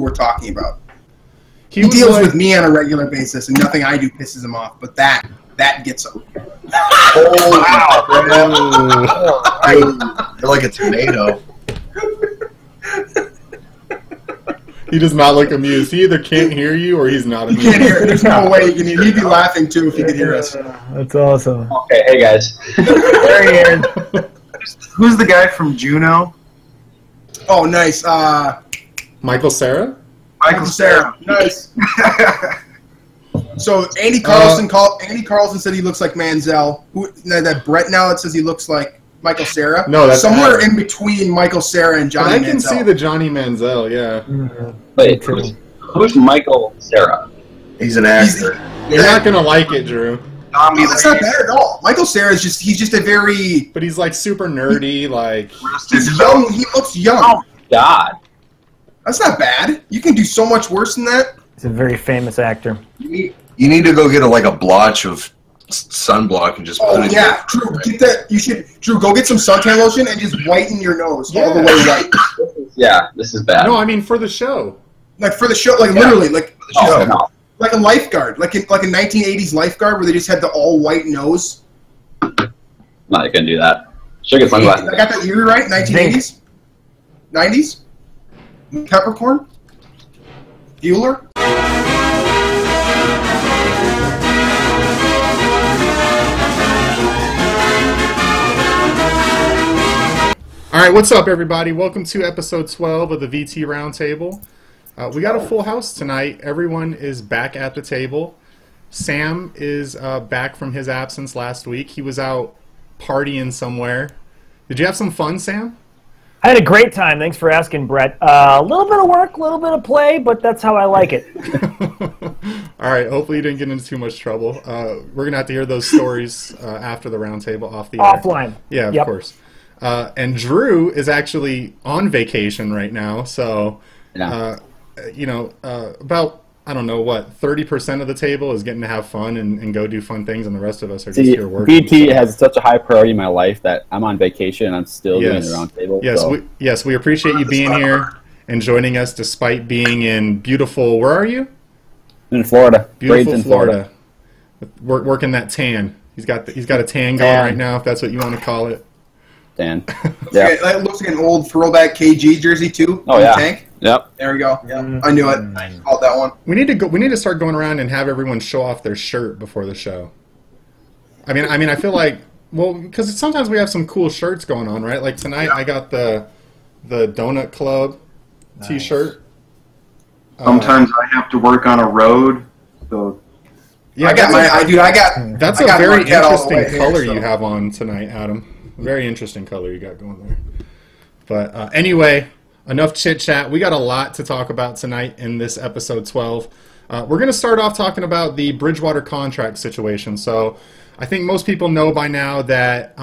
we're talking about. He deals with me on a regular basis, and nothing I do pisses him off. But that gets him. Oh wow! You're like a tomato. He does not look amused. He either can't hear you or he's not amused. He can't hear. There's no way he can hear. He'd be laughing too if he could hear us. That's awesome. Okay, hey guys. There he is. Who's the guy from Juno? Oh, nice. Michael Cera? Michael Cera. Nice. So Andy Carlson said he looks like Manziel. That Brett now that says he looks like Michael Cera. No, that's somewhere Adam. in between Michael Cera and Johnny Manziel. I can see the Johnny Manziel, yeah. Wait, who's Michael Cera? He's an actor. You're not gonna like it, Drew. No, that's not bad at all. Michael Cera is he's just a very. But he's like super nerdy, like. He's young. He looks young. Oh God. That's not bad. You can do so much worse than that. He's a very famous actor. You need to go get a blotch of sunblock and just put it yeah, Drew, get that. You should, Drew, go get some suntan lotion and just whiten your nose all the way white. Yeah, this is bad. No, I mean for the show. Like for the show, like literally, like for the show. No. Like a lifeguard, like a 1980s lifeguard where they just had the all white nose. No, I couldn't do that. Should get sunglasses. I got that year right, 1980s, 90s. Peppercorn, Bueller. All right, what's up, everybody? Welcome to episode 12 of the VT Roundtable. We got a full house tonight. Everyone is back at the table. Sam is back from his absence last week. He was out partying somewhere. Did you have some fun, Sam? I had a great time. Thanks for asking, Brett. A little bit of work, a little bit of play, but that's how I like it. All right, hopefully you didn't get into too much trouble. We're going to have to hear those stories after the roundtable off the air. Offline. Yeah, of course. And Drew is actually on vacation right now, so, about, I don't know, 30% of the table is getting to have fun and go do fun things, and the rest of us are just here working. BT has such a high priority in my life that I'm on vacation and I'm still doing the roundtable. Yes, we appreciate you being here and joining us despite being in beautiful, where are you? In Florida. Beautiful Florida. Working that tan. He's got a tan going right now, if that's what you want to call it. Dan. Yeah. That looks like an old throwback KG jersey too. Oh yeah. Tank. Yep. There we go. Yeah. I knew it. I called that one. We need to start going around and have everyone show off their shirt before the show. I mean, I feel like, well, because sometimes we have some cool shirts going on, right? Like tonight, I got the Donut Club T-shirt. Sometimes I have to work on a road, so. Yeah, That's a very interesting color you have on tonight, Adam. Very interesting color you got going there. But anyway, enough chit-chat. We got a lot to talk about tonight in this episode 12. We're going to start off talking about the Bridgewater contract situation. So I think most people know by now that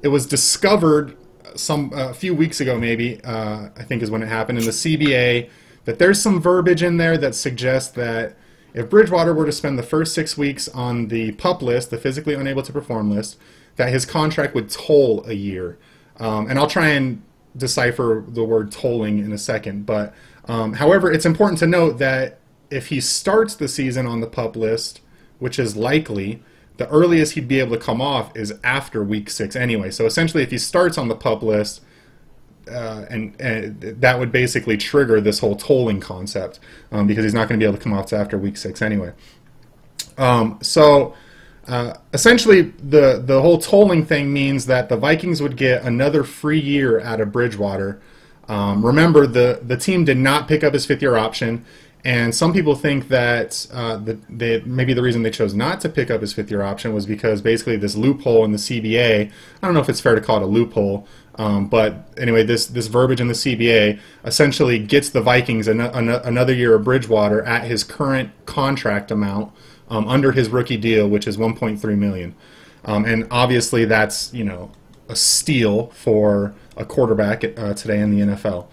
it was discovered a few weeks ago maybe, I think is when it happened, in the CBA, that there's some verbiage in there that suggests that if Bridgewater were to spend the first 6 weeks on the PUP list, the physically unable to perform list, that his contract would toll a year. And I'll try and decipher the word tolling in a second. But however, it's important to note that if he starts the season on the PUP list, which is likely, the earliest he'd be able to come off is after week 6 anyway. So essentially, if he starts on the PUP list, and that would basically trigger this whole tolling concept because he's not going to be able to come off to after week 6 anyway. Essentially, the whole tolling thing means that the Vikings would get another free year out of Bridgewater. Remember, the team did not pick up his 5th-year option, and some people think that maybe the reason they chose not to pick up his 5th-year option was because basically this loophole in the CBA, I don't know if it's fair to call it a loophole, but anyway, this verbiage in the CBA essentially gets the Vikings another year of Bridgewater at his current contract amount, under his rookie deal, which is $1.3 million. And obviously that's, a steal for a quarterback today in the NFL.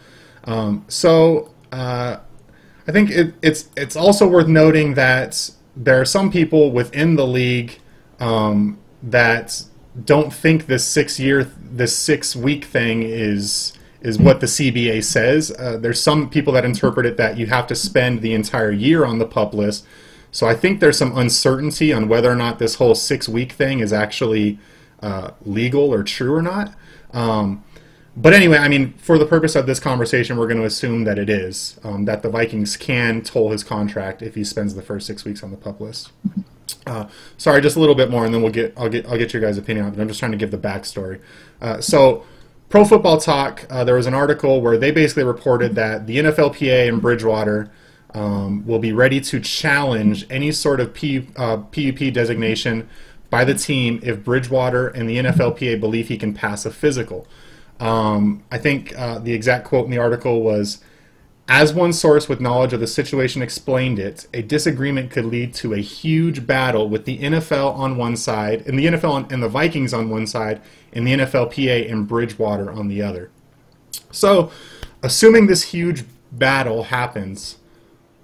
I think it's also worth noting that there are some people within the league that don't think this 6-week thing is is what the CBA says. There's some people that interpret it that you have to spend the entire year on the PUP list. So I think there's some uncertainty on whether or not this whole 6-week thing is actually legal or true or not. But anyway, I mean, for the purpose of this conversation, we're going to assume that it is, that the Vikings can toll his contract if he spends the first 6 weeks on the PUP list. Sorry, just a little bit more, and then I'll get your guys' opinion on it. But I'm just trying to give the backstory. So, Pro Football Talk, there was an article where they basically reported that the NFLPA and Bridgewater will be ready to challenge any sort of PUP designation by the team if Bridgewater and the NFLPA believe he can pass a physical. I think the exact quote in the article was, as one source with knowledge of the situation explained it, a disagreement could lead to a huge battle with the NFL on one side, and the NFL and the Vikings on one side, and the NFLPA and Bridgewater on the other. So, assuming this huge battle happens,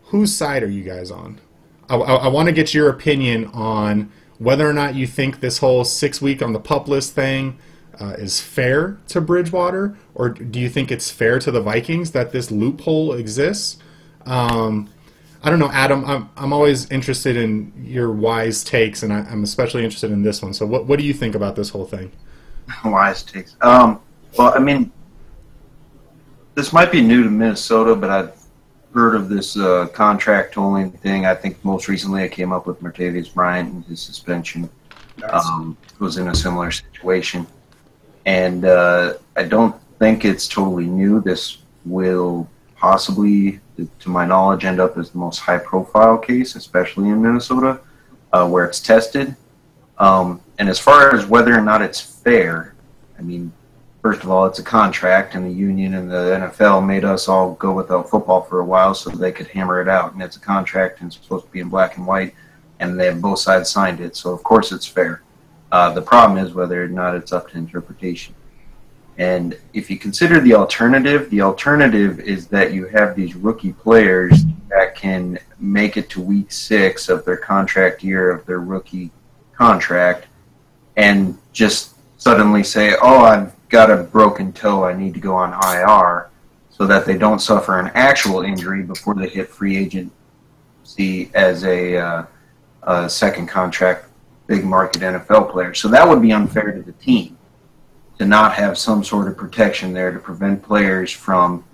whose side are you guys on? I want to get your opinion on whether or not you think this whole 6-week on the PUP list thing is fair to Bridgewater, or do you think it's fair to the Vikings that this loophole exists? I don't know, Adam. I'm always interested in your wise takes, and I'm especially interested in this one. So, what do you think about this whole thing? Wise takes. Well, I mean, this might be new to Minnesota, but I've heard of this contract tolling thing. I think most recently it came up with Martavis Bryant and his suspension. Was in a similar situation. And I don't think it's totally new. This will possibly, to my knowledge, end up as the most high-profile case, especially in Minnesota, where it's tested. And as far as whether or not it's fair, I mean, first of all, it's a contract, and the union and the NFL made us all go without football for a while so they could hammer it out. And it's a contract, and it's supposed to be in black and white, and they have both sides signed it. So, of course, it's fair. The problem is whether or not it's up to interpretation. And if you consider the alternative is that you have these rookie players that can make it to week 6 of their contract year of their rookie contract and just suddenly say, oh, I've got a broken toe, I need to go on IR, so that they don't suffer an actual injury before they hit free agency as a second contract big market NFL player. So that would be unfair to the team to not have some sort of protection there to prevent players from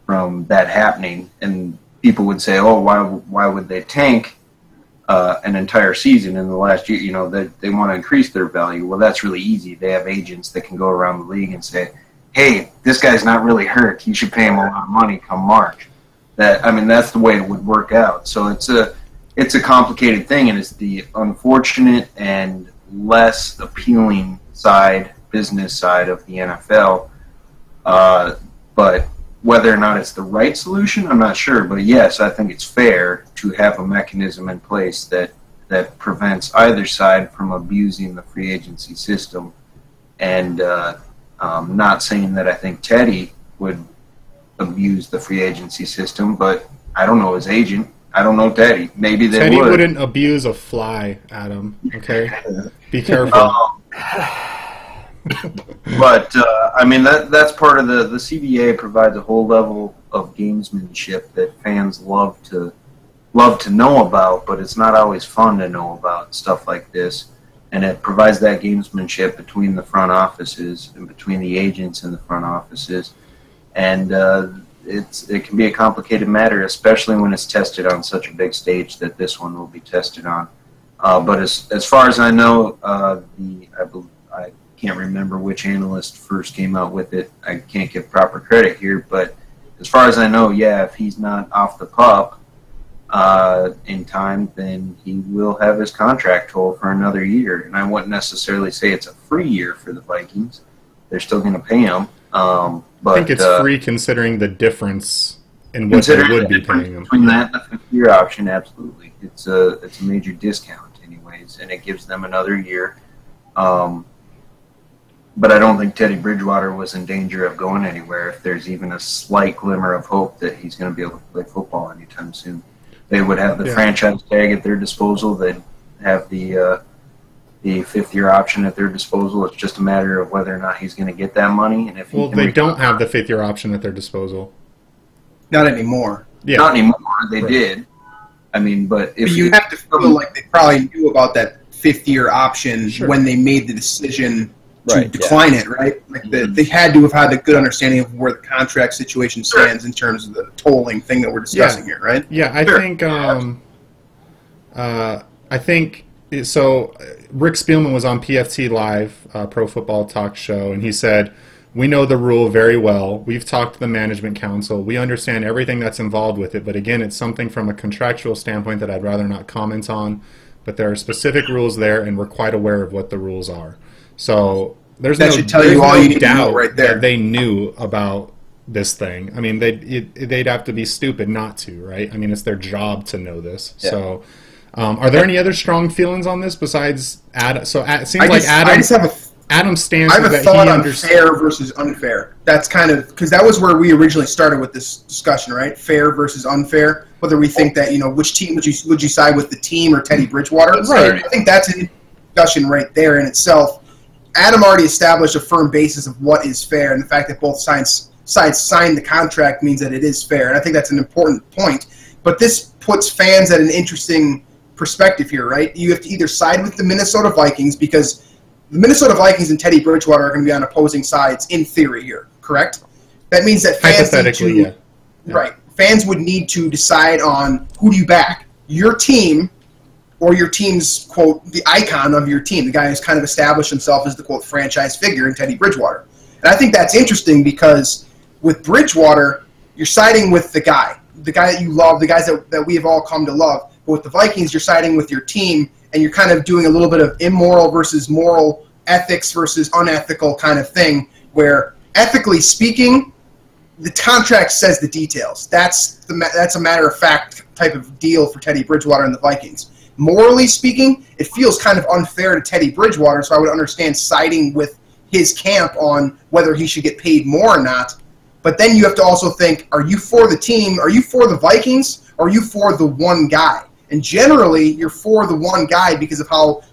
that happening. And people would say, oh, why would they tank an entire season in the last year? You know, they want to increase their value. Well, that's really easy. They have agents that can go around the league and say, hey, this guy's not really hurt. You should pay him a lot of money come March. That's the way it would work out. So it's a complicated thing, and it's the unfortunate and less appealing business side of the NFL. But whether or not it's the right solution, I'm not sure. But yes, I think it's fair to have a mechanism in place that prevents either side from abusing the free agency system. And not saying that I think Teddy would abuse the free agency system, but I don't know his agent. I don't know Teddy. Maybe they Teddy would. wouldn't abuse a fly, Adam. Okay, be careful. But that's part of the CBA provides a whole level of gamesmanship that fans love to know about, but it's not always fun to know about stuff like this. And it provides that gamesmanship between the front offices and between the agents in the front offices, and it can be a complicated matter, especially when it's tested on such a big stage that this one will be tested on. But as far as I know, I can't remember which analyst first came out with it. I can't give proper credit here, but as far as I know, yeah, if he's not off the PUP in time, then he will have his contract told for another year. And I wouldn't necessarily say it's a free year for the Vikings. They're still going to pay him. But I think it's free considering the difference in what they would be paying him. Between that and the 5th-year option, absolutely. It's a major discount anyways, and it gives them another year. But I don't think Teddy Bridgewater was in danger of going anywhere if there's even a slight glimmer of hope that he's going to be able to play football anytime soon. They would have the franchise tag at their disposal. They'd have the the fifth-year option at their disposal. It's just a matter of whether or not he's going to get that money. And if they don't have the fifth-year option at their disposal. Not anymore. Yeah. Not anymore. They did. I mean, but if you have to feel like they probably knew about that fifth-year option when they made the decision to decline it, right? Like they had to have had a good understanding of where the contract situation stands in terms of the tolling thing that we're discussing here, right? Yeah, I think so. Rick Spielman was on PFT Live, Pro Football Talk Show, and he said, "We know the rule very well. We've talked to the management council. We understand everything that's involved with it. But again, it's something from a contractual standpoint that I'd rather not comment on. But there are specific rules there, and we're quite aware of what the rules are." So there's that should tell you all you need to know right there. That they knew about this thing. I mean, they'd have to be stupid not to, right? I mean, it's their job to know this. Yeah. So, are there any other strong feelings on this besides Adam? So it seems like Adam stands. I have a thought on fair versus unfair. That's kind of because that was where we originally started with this discussion, right? Fair versus unfair. Whether we think that which team would you side with, the team or Teddy Bridgewater? Right. I think that's a discussion right there in itself. Adam already established a firm basis of what is fair, and the fact that both sides signed the contract means that it is fair, and I think that's an important point. But this puts fans at an interesting perspective here, right? You have to either side with the Minnesota Vikings because the Minnesota Vikings and Teddy Bridgewater are going to be on opposing sides in theory here, correct? That means that fans fans would need to decide on who do you back, your team or your team's, quote, the icon of your team, the guy who's kind of established himself as the, quote, franchise figure in Teddy Bridgewater. And I think that's interesting because with Bridgewater, you're siding with the guy that you love, the guys that we have all come to love. But with the Vikings, you're siding with your team, and you're kind of doing a little bit of immoral versus moral, ethics versus unethical kind of thing, where ethically speaking, the contract says the details. That's a matter-of-fact type of deal for Teddy Bridgewater and the Vikings. Morally speaking, it feels kind of unfair to Teddy Bridgewater, so I would understand siding with his camp on whether he should get paid more or not. But then you have to also think, are you for the team, are you for the Vikings, or are you for the one guy? And generally, you're for the one guy because of how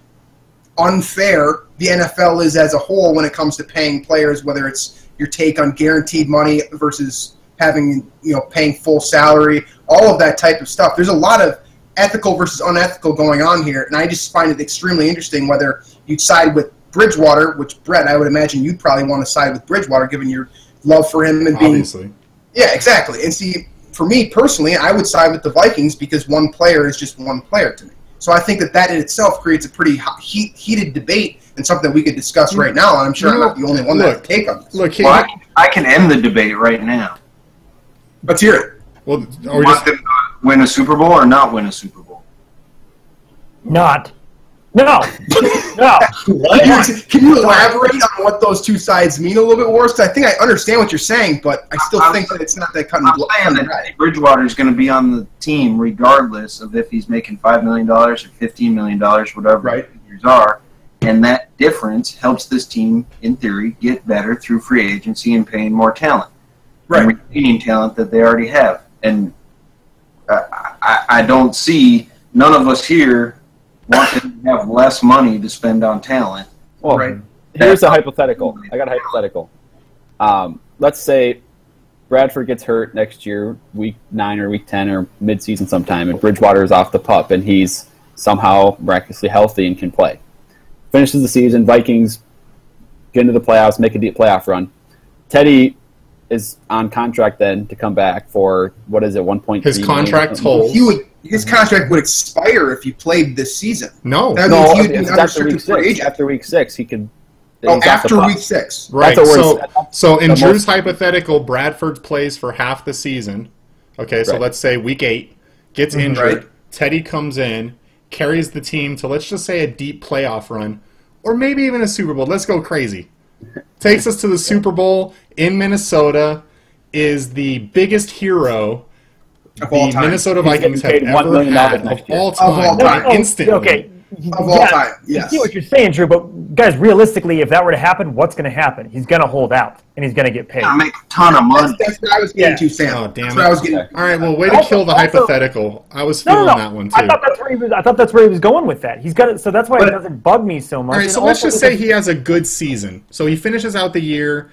unfair the NFL is as a whole when it comes to paying players, whether it's your take on guaranteed money versus having, paying full salary, all of that type of stuff. There's a lot of ethical versus unethical going on here, and I just find it extremely interesting whether you'd side with Bridgewater, which, Brett, I would imagine you'd probably want to side with Bridgewater given your love for him and being... Obviously. Yeah, exactly. And see, for me personally, I would side with the Vikings because one player is just one player to me. So I think that in itself creates a pretty heated debate and something that we could discuss right now, and I'm sure I'm not the only one that has a take on this. Look, I can end the debate right now. Let's hear it. Well, want them to win a Super Bowl or not win a Super Bowl? Not. No. No. Can you elaborate on what those two sides mean a little bit more? Because I think I understand what you're saying, but I still think that it's not that cut and blood. I'm saying that Teddy Bridgewater is going to be on the team regardless of if he's making $5 million or $15 million, whatever the figures are. And that difference helps this team, in theory, get better through free agency and paying more talent. And retaining talent that they already have. And I don't see none of us here wanting to have less money to spend on talent. Well, here's a hypothetical. I got a hypothetical. Let's say Bradford gets hurt next year, week 9 or week 10 or mid-season sometime, and Bridgewater is off the pup, and he's somehow miraculously healthy and can play. Finishes the season, Vikings get into the playoffs, make a deep playoff run. Teddy is on contract then to come back for, what is it, 1.3 His contract holds. His contract would expire if you played this season. No. After week 6, he could... after week 6. Right. So in Drew's hypothetical, Bradford plays for half the season. Okay, so let's say week 8, gets injured. Teddy comes in, carries the team to, let's just say, a deep playoff run, or maybe even a Super Bowl. Let's go crazy. Takes us to the Super Bowl in Minnesota, is the biggest hero the Minnesota Vikings have ever had of all time. Instantly. Okay, of all time. Yes. I see what you're saying, Drew, but guys, realistically, if that were to happen, what's going to happen? He's going to hold out, and he's going to get paid. I make a ton of money. That's what I was getting to, Sam. Oh, damn that's it. what I was getting to. All right, well, way to kill the hypothetical. I was feeling that one, too. I thought that's where he was going with that. He's got it, so that's why it doesn't bug me so much. All right, so let's just say he has a good season. So he finishes out the year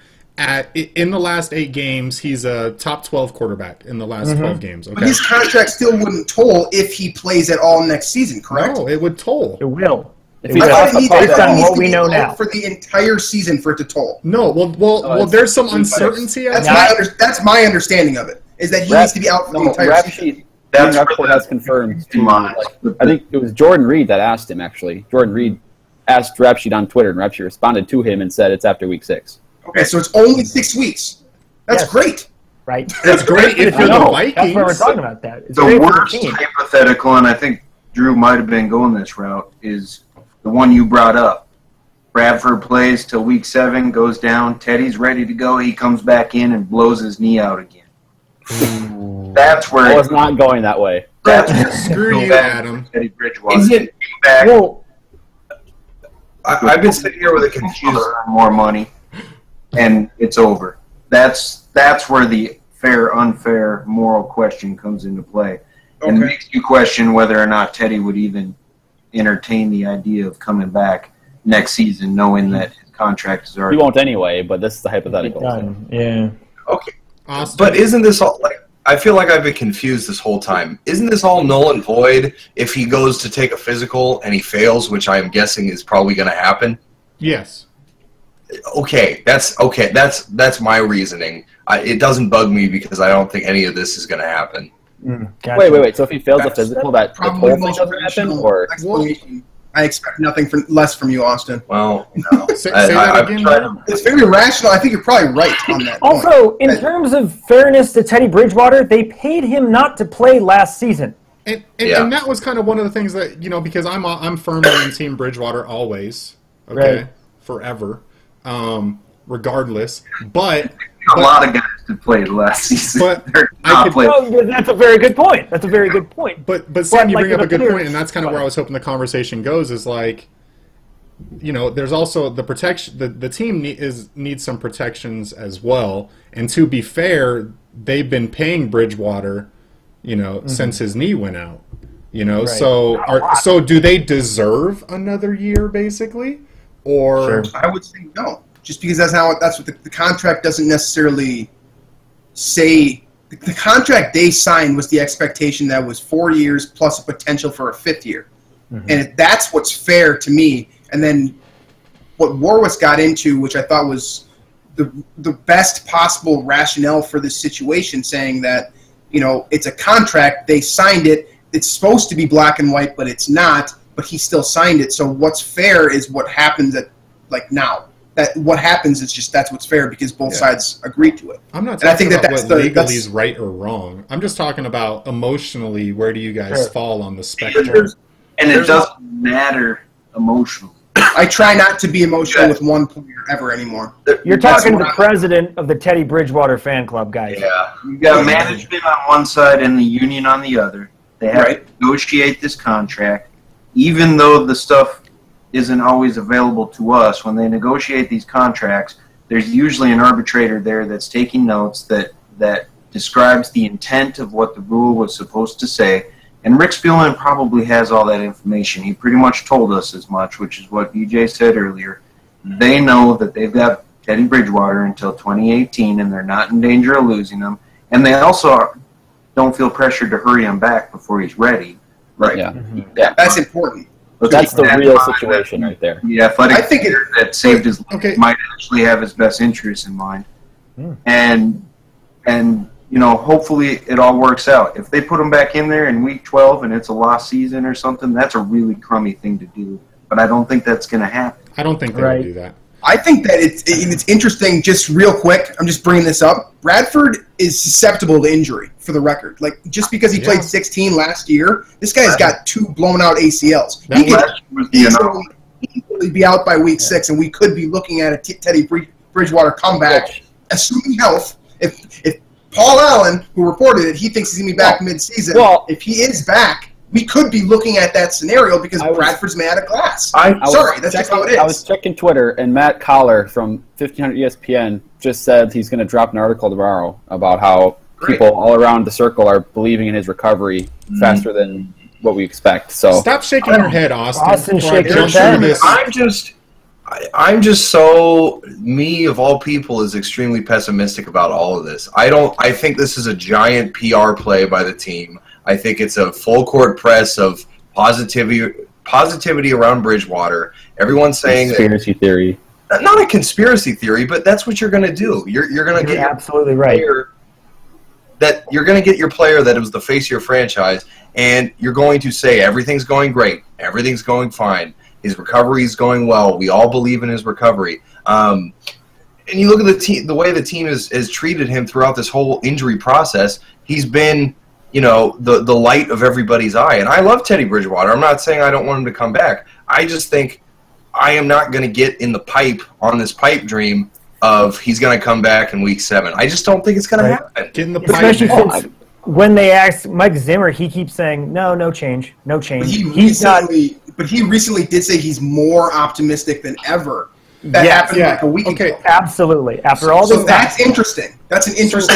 in the last 8 games, he's a top 12 quarterback in the last 12 games. Okay? But his contract still wouldn't toll if he plays at all next season, correct? No, it would toll. It will. Based on what we know now. For the entire season for it to toll. No, well, there's some uncertainty. That's my understanding of it, is that he needs to be out for the entire season. That's what has confirmed. I think it was Jordan Reed that asked him, actually. Jordan Reed asked Rap Sheet on Twitter, and Rap Sheet responded to him and said it's after week 6. Okay, so it's only 6 weeks. That's great. Right. That's great if you're the Vikings. That's why we're talking about that. It's the worst hypothetical, and I think Drew might have been going this route, is the one you brought up. Bradford plays till week 7, goes down. Teddy's ready to go. He comes back in and blows his knee out again. That's where I was not going that way. That's where Screw you, Adam. Teddy Bridgewater. Is it back? Well, I've been sitting here with a confused. More money, and it's over. That's where the fair, unfair, moral question comes into play, and makes you question whether or not Teddy would even entertain the idea of coming back next season, knowing that his contract is already. He won't anyway, but this is the hypothetical. Yeah. Okay. Awesome. But isn't this all like? I feel like I've been confused this whole time. Isn't this all null and void if he goes to take a physical and he fails, which I am guessing is probably going to happen? Yes. Okay, that's my reasoning. It doesn't bug me because I don't think any of this is going to happen. Gotcha. Wait. So if he fails the physical, that the whole thing doesn't happen, or I expect nothing less from you, Austin. Well, no. Say that again. It's very rational. I think you're probably right on that. Also, in terms of fairness to Teddy Bridgewater, they paid him not to play last season. And that was kind of one of the things that, because I'm firmly in Team Bridgewater always, okay, forever, regardless. But a lot of guys that played last season. But that's a very good point. That's a very good point. But Sam, you bring up a good point, and that's kind of where I was hoping the conversation goes. Is like, there's also the protection. The team needs some protections as well. And to be fair, they've been paying Bridgewater, since his knee went out. Right. So do they deserve another year, basically, or I would say no. Just because that's what the contract doesn't necessarily say. The contract they signed was the expectation that was 4 years plus a potential for a 5th year. And that's what's fair to me. And then what Warwick got into, which I thought was the best possible rationale for this situation, saying that, it's a contract, they signed it, it's supposed to be black and white, but it's not, but he still signed it. So what's fair is what happens now. That what happens is just that's what's fair because both sides agree to it. I'm not talking about what legally is right or wrong. I'm just talking about emotionally. Where do you guys fall on the spectrum? And it doesn't matter emotionally. I try not to be emotional with one player ever anymore. You're talking to the president of the Teddy Bridgewater fan club, guys. Yeah, you got management on one side and the union on the other. They have to negotiate this contract, even though the stuff isn't always available to us. When they negotiate these contracts, there's usually an arbitrator there that's taking notes that describes the intent of what the rule was supposed to say. And Rick Spielman probably has all that information. He pretty much told us as much, which is what BJ said earlier. They know that they've got Teddy Bridgewater until 2018, and they're not in danger of losing him. And they also don't feel pressured to hurry him back before he's ready. Right. Yeah. That's important. That's the real situation right there. The athletic that saved his life might actually have his best interests in mind. And hopefully it all works out. If they put him back in there in week 12 and it's a lost season or something, that's a really crummy thing to do. But I don't think that's going to happen. I don't think they would do that. I think that it's interesting, just real quick, I'm just bringing this up. Bradford is susceptible to injury, for the record. Just because he played 16 last year, this guy's got 2 blown out ACLs. He could easily be out by week 6, and we could be looking at a Teddy Bridgewater comeback, assuming health. If Paul Allen, who reported it, he thinks he's going to be back mid-season. Well, if he is back, we could be looking at that scenario because Bradford's made out of glass. That's just how it is. I was checking Twitter, and Matt Collar from 1500 ESPN just said he's going to drop an article tomorrow about how people all around the circle are believing in his recovery faster than what we expect. So stop shaking your head, Austin. Austin shaking his head. I'm just so, me of all people is extremely pessimistic about all of this. I think this is a giant PR play by the team. I think it's a full court press of positivity around Bridgewater. Everyone's saying conspiracy theory. Not a conspiracy theory, but that's what you're going to do. You're going to get absolutely right. You're going to get your player that was the face of your franchise, and you're going to say everything's going great, everything's going fine, his recovery is going well. We all believe in his recovery. And you look at the way the team has treated him throughout this whole injury process. He's been, the light of everybody's eye. And I love Teddy Bridgewater. I'm not saying I don't want him to come back. I just think I am not going to get in the pipe on this pipe dream of he's going to come back in week 7. I just don't think it's going to happen. Get in the pipe. Especially since when they asked Mike Zimmer, he keeps saying, no change. But he recently did say he's more optimistic than ever. That happened like a week ago. Absolutely. After all this, so that's interesting. That's an interesting.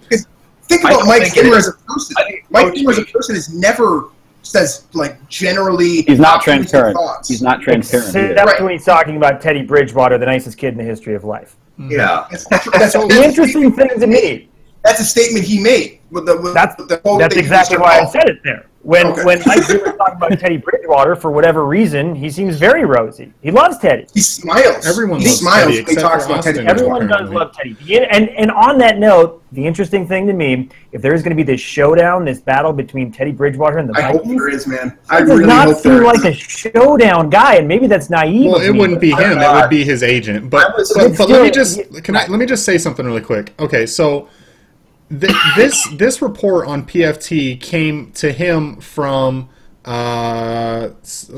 Because think about Mike Zimmer as a person. Mike Zimmer as a person is never says generally. He's not transparent. He's not transparent. That's when he's talking about Teddy Bridgewater, the nicest kid in the history of life. Yeah, that's the interesting thing to me. That's a statement he made. That's exactly why I said it there. When Mike Zimmer talking about Teddy Bridgewater, for whatever reason, he seems very rosy. He loves Teddy. He smiles. Everyone smiles when he talks about Teddy. Everyone does love Teddy. And on that note, the interesting thing to me, if there is going to be this showdown, this battle between Teddy Bridgewater and the Vikings, I hope there is, man. He does not seem like a showdown guy, and maybe that's naive. Well, it wouldn't be him; it would be his agent. But let me just say something really quick. Okay, so. This report on PFT came to him from a source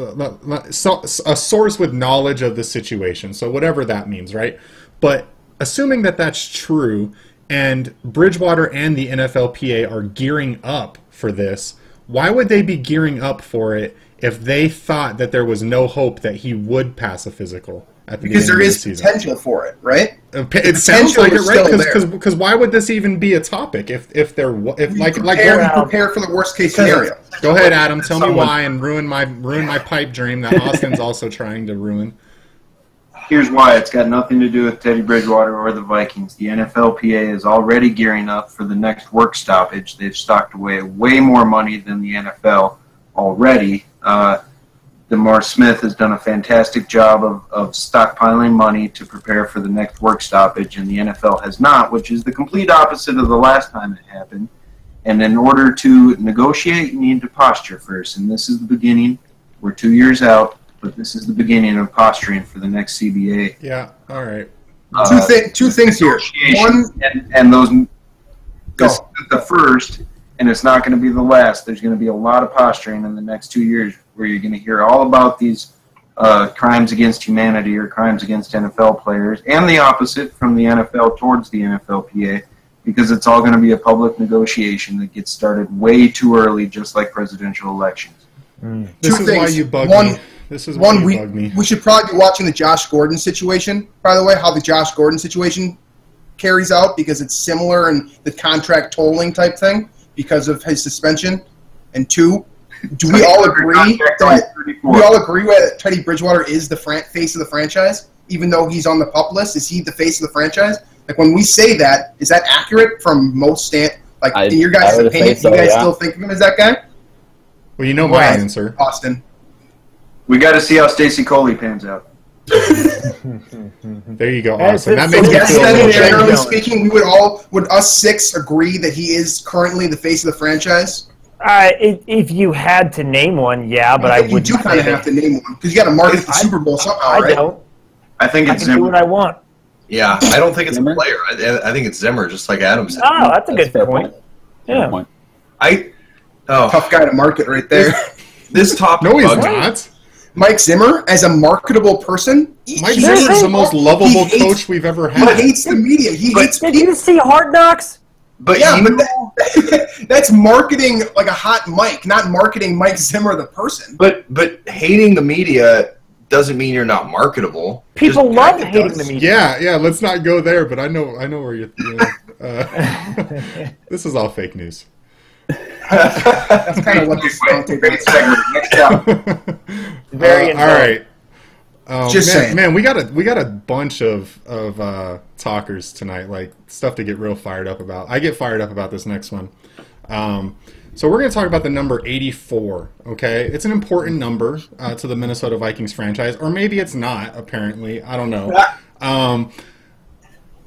with knowledge of the situation. So whatever that means, right? But assuming that that's true, and Bridgewater and the NFLPA are gearing up for this, why would they be gearing up for it if they thought that there was no hope that he would pass a physical? Because there is potential for it, right? It sounds like it, right? Because why would this even be a topic if prepare for the worst case scenario? Go ahead, Adam. Tell me why and ruin my pipe dream that Austin's also trying to ruin. Here's why. It's got nothing to do with Teddy Bridgewater or the Vikings. The NFLPA is already gearing up for the next work stoppage. They've stocked away way more money than the NFL already. DeMar Smith has done a fantastic job of stockpiling money to prepare for the next work stoppage, and the NFL has not, which is the complete opposite of the last time it happened. And in order to negotiate, you need to posture first, and this is the beginning. We're 2 years out, but this is the beginning of posturing for the next CBA. Yeah, all right. Two things here. One, and those. This is the first, and it's not going to be the last. There's going to be a lot of posturing in the next 2 years, where you're going to hear all about these crimes against humanity or crimes against NFL players, and the opposite from the NFL towards the NFLPA, because it's all going to be a public negotiation that gets started way too early, just like presidential elections. This is why you bug me. This is why you bug me. We should probably be watching the Josh Gordon situation, by the way, how the Josh Gordon situation carries out, because it's similar in the contract tolling type thing because of his suspension. And 2, do we all agree that Teddy Bridgewater is the face of the franchise, even though he's on the PUP list? Is he the face of the franchise? Like, when we say that, is that accurate from most in your guys' opinion? Do you guys still think of him as that guy? Well, you know my answer, Austin. We got to see how Stacey Coley pans out. There you go, Austin. That makes me feel generally speaking, would us 6 agree that he is currently the face of the franchise? If you had to name one, yeah, but I would. You do kind of have to name one because you got to market the Super Bowl somehow, right? I don't. I think it's Zimmer. Do what I want. Yeah, I don't think it's a player. I think it's Zimmer, just like Adam said. Oh, that's a good point. Yeah. Point. Tough guy to market right there. This topic. No, he's not. Mike Zimmer, as a marketable person, Mike Zimmer is the most lovable coach we've ever had. He hates the media. He hates people. Did you see Hard Knocks? But yeah, but that's marketing like a hot mic, not marketing Mike Zimmer the person. But hating the media doesn't mean you're not marketable. People love hating the media. Yeah. Let's not go there. But I know where you're. This is all fake news. That's kind of what this great segment. Next up. Very all right. Just saying, man, we got a bunch of talkers tonight, like stuff to get real fired up about. I get fired up about this next one. So we're going to talk about the number 84. Okay, it's an important number to the Minnesota Vikings franchise, or maybe it's not. Apparently, I don't know.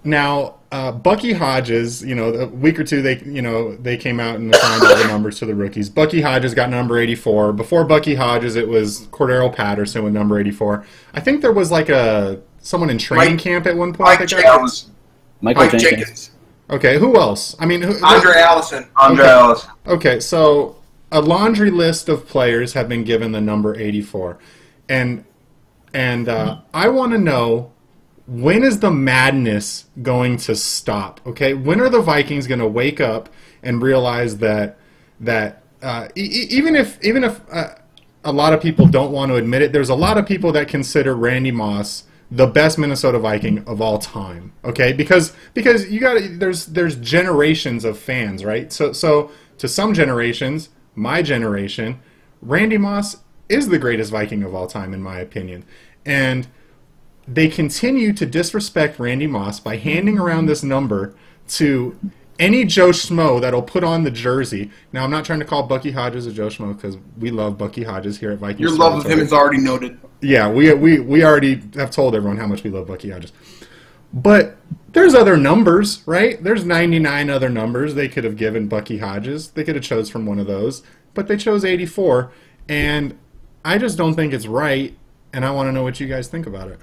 Now, Bucky Hodges, a week or two, they came out and assigned all the numbers to the rookies. Bucky Hodges got number 84. Before Bucky Hodges, it was Cordero Patterson with number 84. I think there was like someone in training camp at one point. Mike Jenkins. Okay, who else? I mean, Andre Allison. Allison. Okay, so a laundry list of players have been given the number 84, and I want to know, when is the madness going to stop? Okay, when are the Vikings going to wake up and realize that even if a lot of people don't want to admit it, there's a lot of people that consider Randy Moss the best Minnesota Viking of all time. Okay, because there's generations of fans, right? So to some generations, my generation, Randy Moss is the greatest Viking of all time in my opinion, and they continue to disrespect Randy Moss by handing around this number to any Joe Schmo that'll put on the jersey. Now, I'm not trying to call Bucky Hodges a Joe Schmo because we love Bucky Hodges here at Vikings. Your love of him is already noted. Yeah, we already have told everyone how much we love Bucky Hodges. But there's other numbers, right? There's 99 other numbers they could have given Bucky Hodges. They could have chose from one of those, but they chose 84, and I just don't think it's right, and I want to know what you guys think about it.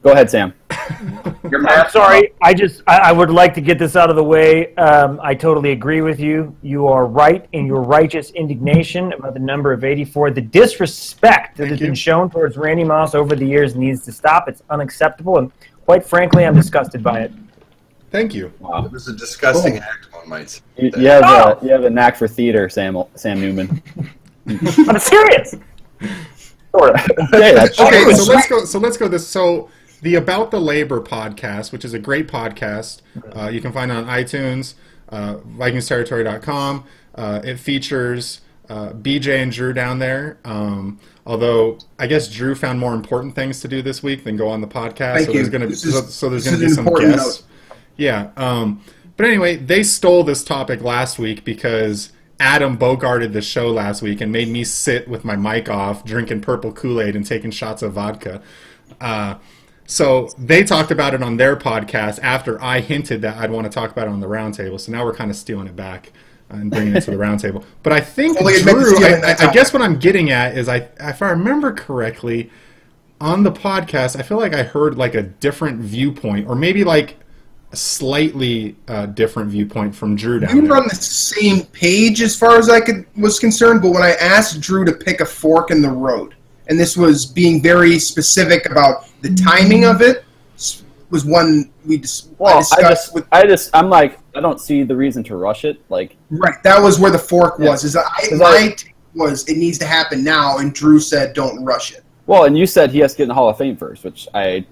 Go ahead, Sam. I'm sorry. I would like to get this out of the way. I totally agree with you. You are right in your righteous indignation about the number of 84. The disrespect that has been shown towards Randy Moss over the years needs to stop. It's unacceptable, and quite frankly, I'm disgusted by it. Thank you. Wow. It was a disgusting act, one might say. You have a knack for theater, Sam Newman. I'm serious. Okay, so let's go this. So the About the Labor podcast, which is a great podcast, you can find it on iTunes, VikingsTerritory.com. It features BJ and Drew down there. Although I guess Drew found more important things to do this week than go on the podcast. There's going to be some guests. Yeah. But anyway, they stole this topic last week because Adam bogarted the show last week and made me sit with my mic off, drinking purple Kool-Aid and taking shots of vodka. So they talked about it on their podcast after I hinted that I'd want to talk about it on the roundtable. So now we're kind of stealing it back and bringing it to the roundtable. But I think, Drew, I guess what I'm getting at is, if I remember correctly, on the podcast, I feel like I heard like a different viewpoint, or maybe like a slightly different viewpoint from Drew down there. We were on the same page as far as I was concerned, but when I asked Drew to pick a fork in the road, and this was being very specific about the timing of it, was one we discussed. I'm like, I don't see the reason to rush it. Like, right, that was where the fork was. My take was it needs to happen now, and Drew said don't rush it. Well, and you said he has to get in the Hall of Fame first, which I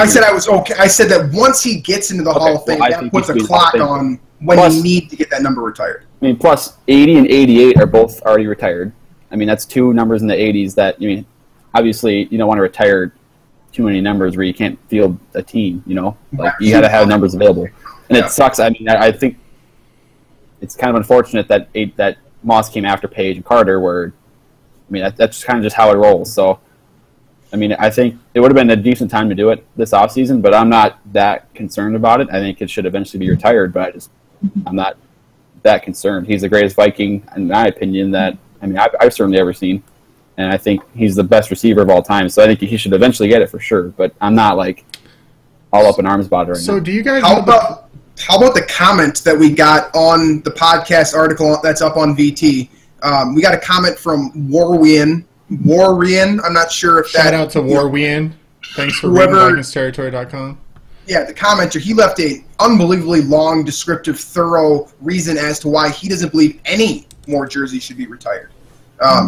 said I was okay. I said that once he gets into the Hall of Fame, that puts a clock on when you need to get that number retired. I mean, plus 80 and 88 are both already retired. I mean, that's two numbers in the 80s that, obviously you don't want to retire too many numbers where you can't field a team, Like, you got to have numbers available. And it sucks. I mean, I think it's kind of unfortunate that Moss came after Page and Carter, where, that's kind of just how it rolls. So, I think it would have been a decent time to do it this offseason, but I'm not that concerned about it. I think it should eventually be retired, but I'm not that concerned. He's the greatest Viking, in my opinion, that I've certainly ever seen. And I think he's the best receiver of all time. So I think he should eventually get it for sure. But I'm not, like, all up in arms about it right now. So do you guys... How about the comment that we got on the podcast article that's up on VT? We got a comment from Warwian. I'm not sure if that... Shout out to Warwian. Thanks for reading VikingsTerritory.com. Yeah, the commenter, he left a unbelievably long, descriptive, thorough reason as to why he doesn't believe any more jerseys should be retired,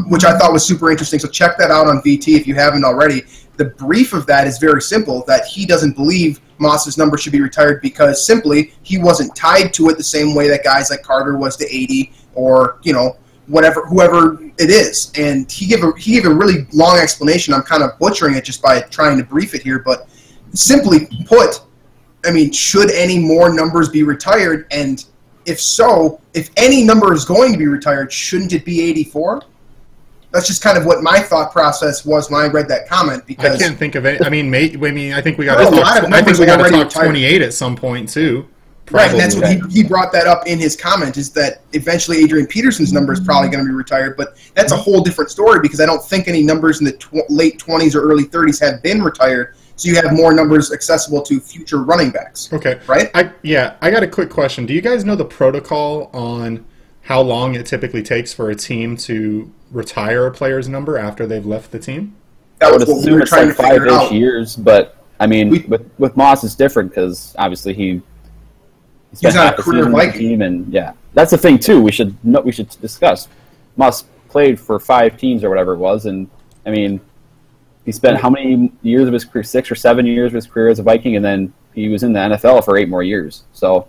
which I thought was super interesting. So check that out on VT if you haven't already. The brief of that is very simple, that he doesn't believe Moss's number should be retired because simply he wasn't tied to it the same way that guys like Carter was to 80 or, whoever it is. And he gave a really long explanation. I'm kind of butchering it just by trying to brief it here, but simply put, I mean, should any more numbers be retired? And if so, if any number is going to be retired, shouldn't it be 84? That's just kind of what my thought process was when I read that comment. Because I can't think of it. I think we got to talk 28 at some point too. Right, and that's what he brought that up in his comment, is that eventually Adrian Peterson's number is probably going to be retired, but that's a whole different story because I don't think any numbers in the late 20s or early 30s have been retired, so you have more numbers accessible to future running backs. Okay. Right? I got a quick question. Do you guys know the protocol on how long it typically takes for a team to retire a player's number after they've left the team? I would assume it's like 5-ish years, but I mean, with Moss it's different because obviously he's not a career Viking team, and yeah, that's the thing too. We should discuss. Moss played for 5 teams or whatever it was, and I mean, he spent how many years of his career? 6 or 7 years of his career as a Viking, and then he was in the NFL for 8 more years. So,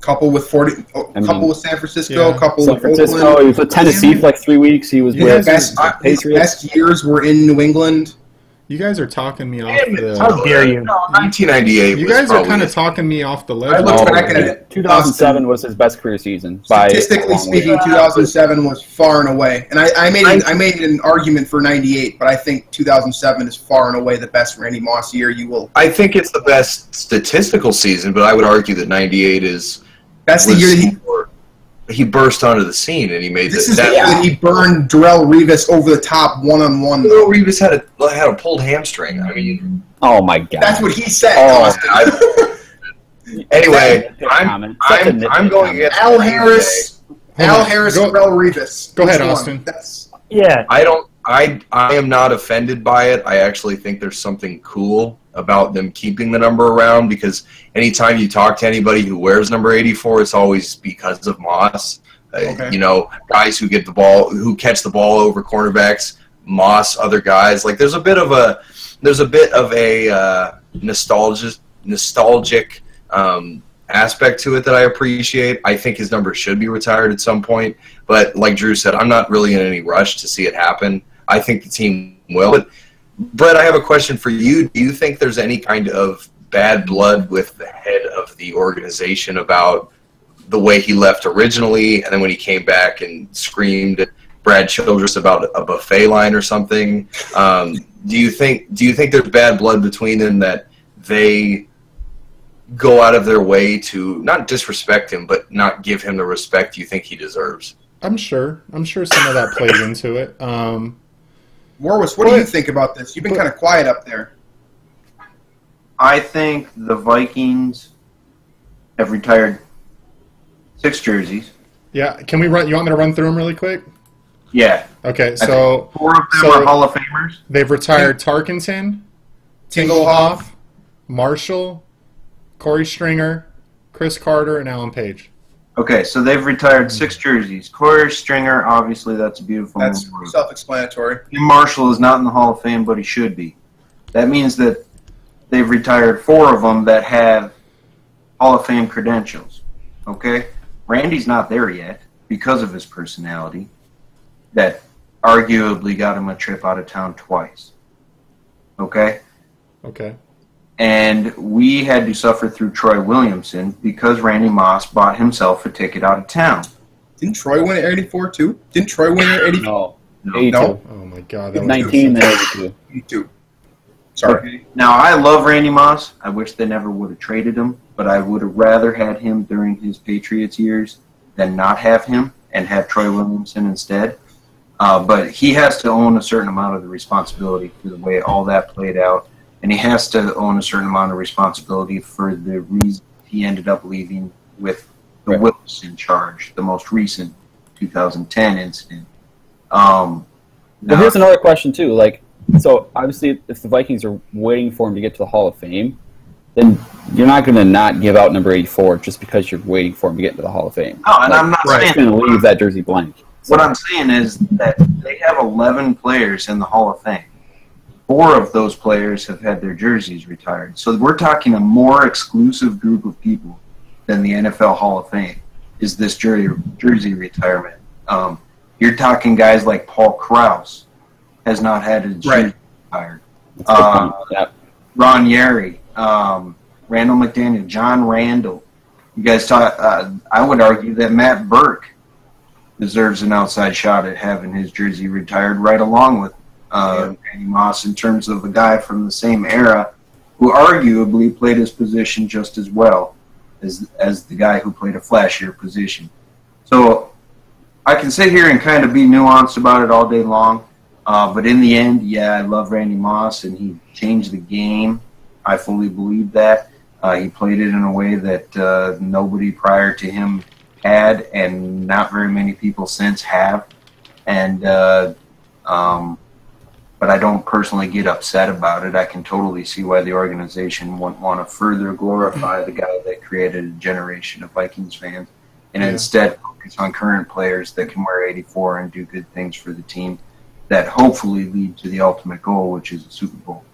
couple with San Francisco, couple San with Francisco. Oakland. He was with Tennessee for like 3 weeks. He was with His best years were in New England. You guys are talking me off the... How dare you? No, 1998 You guys are kind of talking me off the ledge. I looked back at it. 2007 was his best career season. Statistically speaking, 2007 was far and away. And I made an argument for 98, but I think 2007 is far and away the best Randy Moss year. I think it's the best statistical season, but I would argue that 98 is... That's the year that he burst onto the scene and he made this. Is the year that he burned Darrelle Revis over the top one-on-one. Darrelle Revis had a pulled hamstring. I mean, oh my god, that's what he said. Anyway, I'm going against Al Harris. Darrelle Revis. Go ahead, Austin. I am not offended by it. I actually think there's something cool about them keeping the number around, because anytime you talk to anybody who wears number 84, it's always because of Moss. Guys who get the ball, who catch the ball over cornerbacks, Moss, other guys. Like there's a bit of a nostalgic aspect to it that I appreciate. I think his number should be retired at some point, but like Drew said, I'm not really in any rush to see it happen. I think the team will. But Brett, I have a question for you. Do you think there's any kind of bad blood with the head of the organization about the way he left originally, and then when he came back and screamed at Brad Childress about a buffet line or something? Do you think there's bad blood between them, that they go out of their way to not disrespect him, but not give him the respect you think he deserves? I'm sure some of that plays into it. Warwick, what do you think about this? You've been kind of quiet up there. I think the Vikings have retired 6 jerseys. Yeah, can we run? You want me to run through them really quick? Yeah. Okay, so 4 of them are Hall of Famers. They've retired Tarkenton, Tingelhoff, Marshall, Corey Stringer, Chris Carter, and Alan Page. Okay, so they've retired 6 jerseys. Corey Stringer, obviously, that's a beautiful. That's self-explanatory. Marshall is not in the Hall of Fame, but he should be. That means that they've retired 4 of them that have Hall of Fame credentials. Okay? Randy's not there yet because of his personality that arguably got him a trip out of town twice. Okay? Okay. And we had to suffer through Troy Williamson because Randy Moss bought himself a ticket out of town. Didn't Troy win at 84 too? Didn't Troy win at 84? No. Oh my God. That was 19 there. 82. Sorry. Now, I love Randy Moss. I wish they never would have traded him, but I would have rather had him during his Patriots years than not have him and have Troy Williamson instead. But he has to own a certain amount of the responsibility for the way all that played out. And he has to own a certain amount of responsibility for the reason he ended up leaving with the Wilson charge, the most recent 2010 incident. Well, here's another question, too. So, obviously, if the Vikings are waiting for him to get to the Hall of Fame, then you're not going to not give out number 84 just because you're waiting for him to get into the Hall of Fame. No, and I'm not saying going to leave that jersey blank. What I'm saying is that they have 11 players in the Hall of Fame. 4 of those players have had their jerseys retired. So we're talking a more exclusive group of people than the NFL Hall of Fame is this jersey retirement. You're talking guys like Paul Krause has not had his jersey retired. Ron Yeri, Randall McDaniel, John Randall. You guys talk. I would argue that Matt Burke deserves an outside shot at having his jersey retired, right along with Randy Moss, in terms of a guy from the same era who arguably played his position just as well as the guy who played a flashier position. So I can sit here and kind of be nuanced about it all day long, but in the end, I love Randy Moss, and he changed the game. I fully believe that. He played it in a way that nobody prior to him had, and not very many people since have. And but I don't personally get upset about it. I can totally see why the organization wouldn't want to further glorify the guy that created a generation of Vikings fans, and instead focus on current players that can wear 84 and do good things for the team that hopefully lead to the ultimate goal, which is a Super Bowl.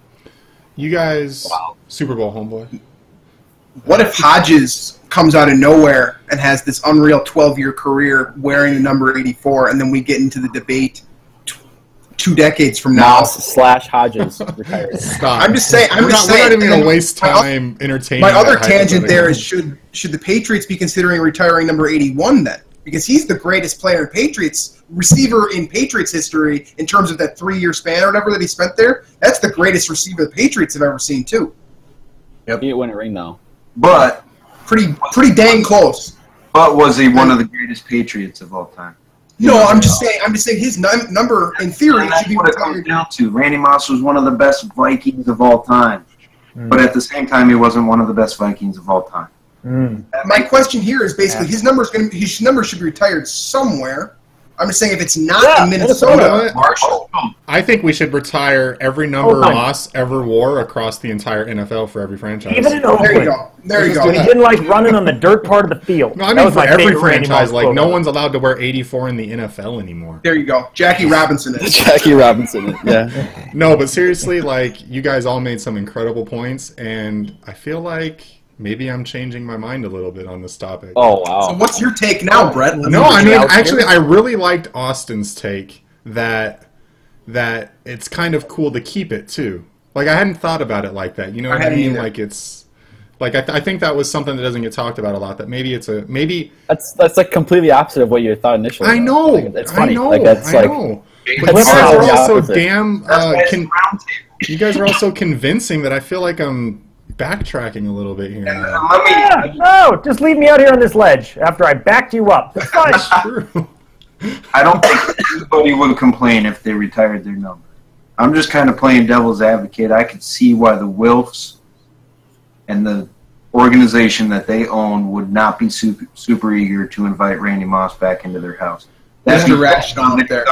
You guys, Super Bowl homeboy. What if Hodges comes out of nowhere and has this unreal 12-year career wearing the number 84, and then we get into the debate 2 decades from now? Moss/Hodges retired. Stop. I'm just saying. We're not even going to waste time entertaining. My other tangent there is should the Patriots be considering retiring number 81 then? Because he's the greatest player in Patriots, receiver in Patriots history in terms of that 3-year span or whatever that he spent there. That's the greatest receiver the Patriots have ever seen too. Yep. He didn't win a ring though. But pretty dang close. But was he one of the greatest Patriots of all time? No, I'm just saying his number in theory should be what it comes down to. Randy Moss was one of the best Vikings of all time, but at the same time, he wasn't one of the best Vikings of all time. My question here is basically his number should be retired somewhere. I'm just saying if it's not in Minnesota, I think we should retire every number Moss ever wore across the entire NFL for every franchise. Even in Oakland. There you go. He didn't like running on the dirt part of the field. No, I mean for every franchise. Like no one's allowed to wear 84 in the NFL anymore. There you go. Jackie Robinson is. Jackie Robinson. Yeah. No, but seriously, like you guys all made some incredible points, and I feel like maybe I'm changing my mind a little bit on this topic. Oh, wow. So what's your take now, Brett? No, I mean, actually, I really liked Austin's take that it's kind of cool to keep it, too. Like, I hadn't thought about it like that. You know what I mean? Either. Like, it's... Like, I think that was something that doesn't get talked about a lot, that maybe it's a... Maybe... That's like completely opposite of what you thought initially. I know! Like, it's funny. I know! But you guys are also damn... you guys are also convincing that I feel like I'm backtracking a little bit here. No, just leave me out here on this ledge after I backed you up. That's fine. That's true. I don't think anybody would complain if they retired their number. I'm just kind of playing devil's advocate. I could see why the Wilfs and the organization that they own would not be super eager to invite Randy Moss back into their house. Mr. Rational up there.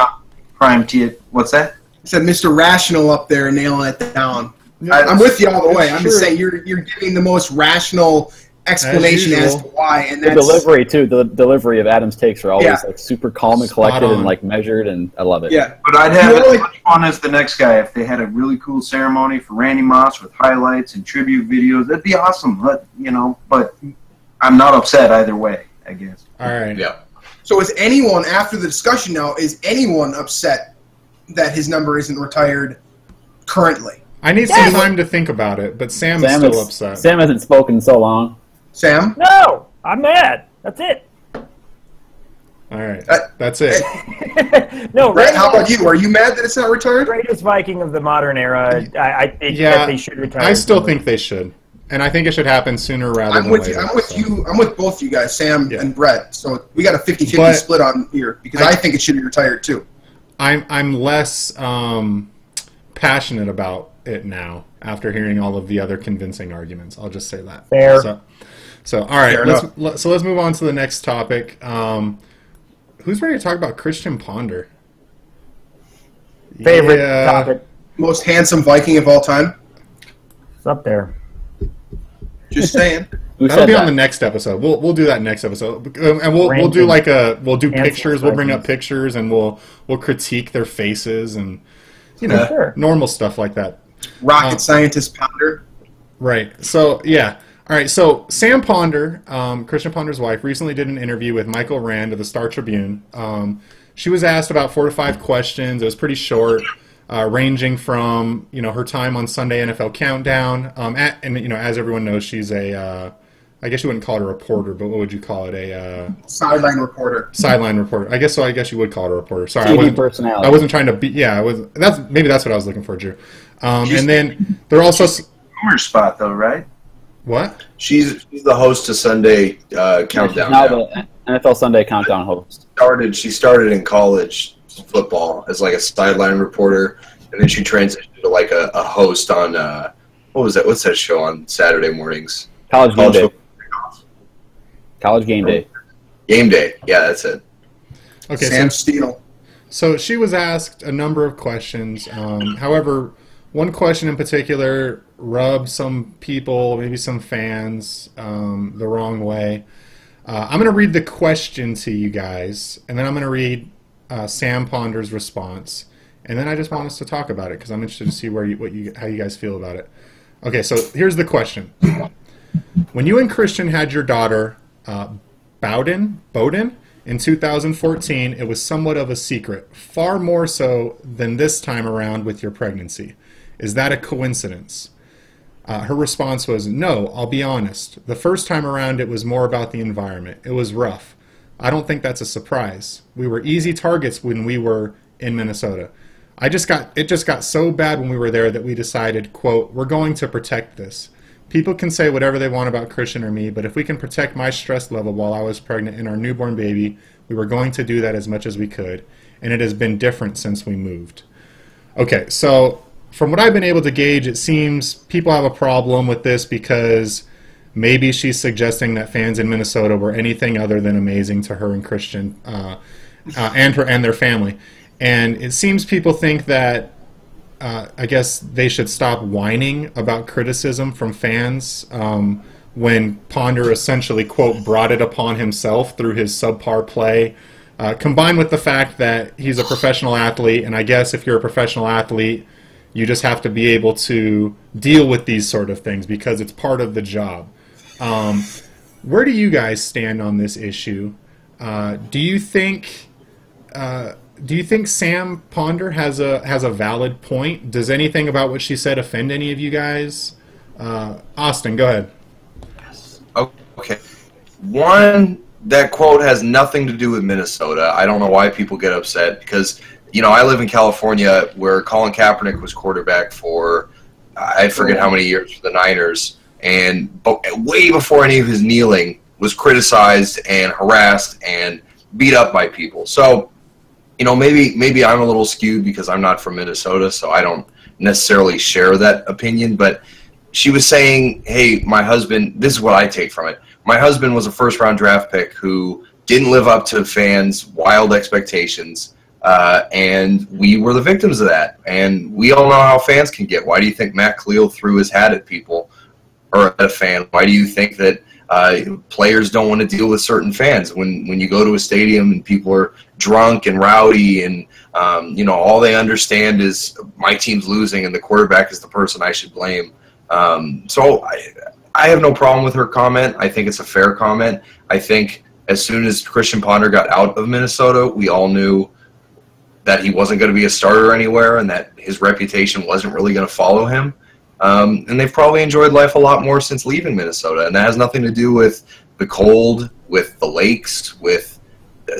Prime T. What's that? I said Mr. Rational up there nailing it down. I'm with you all the way. I'm just saying you're giving the most rational explanation as to why, and that's the delivery too. The delivery of Adam's takes are always like super calm and collected and like measured, and I love it. Yeah, but I'd have as much fun as the next guy if they had a really cool ceremony for Randy Moss with highlights and tribute videos. That'd be awesome. But I'm not upset either way, I guess. All right. Yeah. So is anyone after the discussion now? Is anyone upset that his number isn't retired currently? I need some time to think about it, but Sam is still upset. Sam hasn't spoken in so long. Sam? No, I'm mad. That's it. All right, that's it. No, Brett, how about you? Are you mad that it's not retired? Greatest Viking of the modern era. I think that they should retire. I still think they should, and I think it should happen sooner rather than later. I'm with you. I'm with both you guys, Sam and Brett. So we got a 50-50 split on here because I think it should be retired too. I'm less passionate about it now after hearing all of the other convincing arguments. I'll just say that. Fair. So all right, let's move on to the next topic. Who's ready to talk about Christian Ponder? Favorite topic. Most handsome Viking of all time. It's up there. Just saying. That'll be on the next episode. We'll do that next episode, and we'll do pictures. We'll bring up pictures, and we'll critique their faces and normal stuff like that. Rocket scientist Ponder. Right. So yeah. All right. So Sam Ponder, Christian Ponder's wife, recently did an interview with Michael Rand of the Star Tribune. She was asked about 4 to 5 questions. It was pretty short. Ranging from her time on Sunday NFL Countdown, as everyone knows, she's a I guess you wouldn't call it a reporter, but what would you call it? A sideline reporter. Sideline reporter. I guess so. I guess you would call it a reporter. Sorry, TV personality. I wasn't trying to be. Yeah, maybe that's what I was looking for, Drew. And then they're also Boomer spot though, right? What? She's the host of Sunday Countdown. Now the NFL Sunday Countdown host. She started in college football as like a sideline reporter, and then she transitioned to like a host on what was that? What's that show on Saturday mornings? College Game Day. College Game Day. Game Day. Yeah, that's it. Okay, Sam Steele. So she was asked a number of questions. However, one question in particular rubbed some people, maybe some fans, the wrong way. I'm going to read the question to you guys, and then I'm going to read Sam Ponder's response, and then I just want us to talk about it because I'm interested to see how you guys feel about it. Okay, so here's the question: when you and Christian had your daughter, Bowden, in 2014, it was somewhat of a secret, far more so than this time around with your pregnancy. Is that a coincidence? Her response was, no, I'll be honest. The first time around, it was more about the environment. It was rough. I don't think that's a surprise. We were easy targets when we were in Minnesota. It just got so bad when we were there that we decided, quote, we're going to protect this. People can say whatever they want about Christian or me, but if we can protect my stress level while I was pregnant and our newborn baby, we were going to do that as much as we could, and it has been different since we moved. Okay, so from what I've been able to gauge, it seems people have a problem with this because maybe she's suggesting that fans in Minnesota were anything other than amazing to her and Christian and their family. And it seems people think that I guess they should stop whining about criticism from fans when Ponder essentially, quote, brought it upon himself through his subpar play, combined with the fact that he's a professional athlete, and I guess if you're a professional athlete, you just have to be able to deal with these sort of things because it's part of the job. Where do you guys stand on this issue? Do you think Sam Ponder has a valid point? Does anything about what she said offend any of you guys? Austin, go ahead. Yes. Okay. One, that quote has nothing to do with Minnesota. I don't know why people get upset because, I live in California where Colin Kaepernick was quarterback for, I forget how many years for the Niners, and way before any of his kneeling was criticized and harassed and beat up by people. So, maybe I'm a little skewed because I'm not from Minnesota, so I don't necessarily share that opinion. But she was saying, hey, my husband, this is what I take from it. My husband was a first-round draft pick who didn't live up to fans' wild expectations, and we were the victims of that. And we all know how fans can get. Why do you think Matt Khalil threw his hat at people or at a fan? Why do you think that players don't want to deal with certain fans when you go to a stadium and people are drunk and rowdy and all they understand is my team's losing and the quarterback is the person I should blame. So I have no problem with her comment. I think it's a fair comment. I think as soon as Christian Ponder got out of Minnesota, we all knew that he wasn't going to be a starter anywhere and that his reputation wasn't really going to follow him. And they've probably enjoyed life a lot more since leaving Minnesota. And that has nothing to do with the cold, with the lakes, with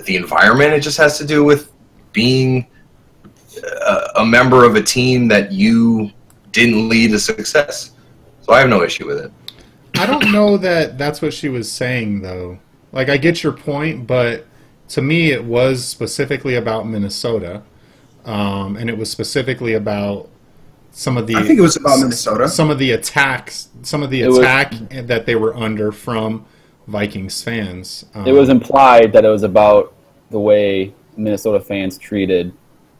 the environment. It just has to do with being a member of a team that you didn't lead to success. So I have no issue with it. I don't know that that's what she was saying, though. Like, I get your point, but to me it was specifically about Minnesota. And it was specifically about some of the. I think it was about Minnesota. Some of the attack that they were under from Vikings fans. It was implied that it was about the way Minnesota fans treated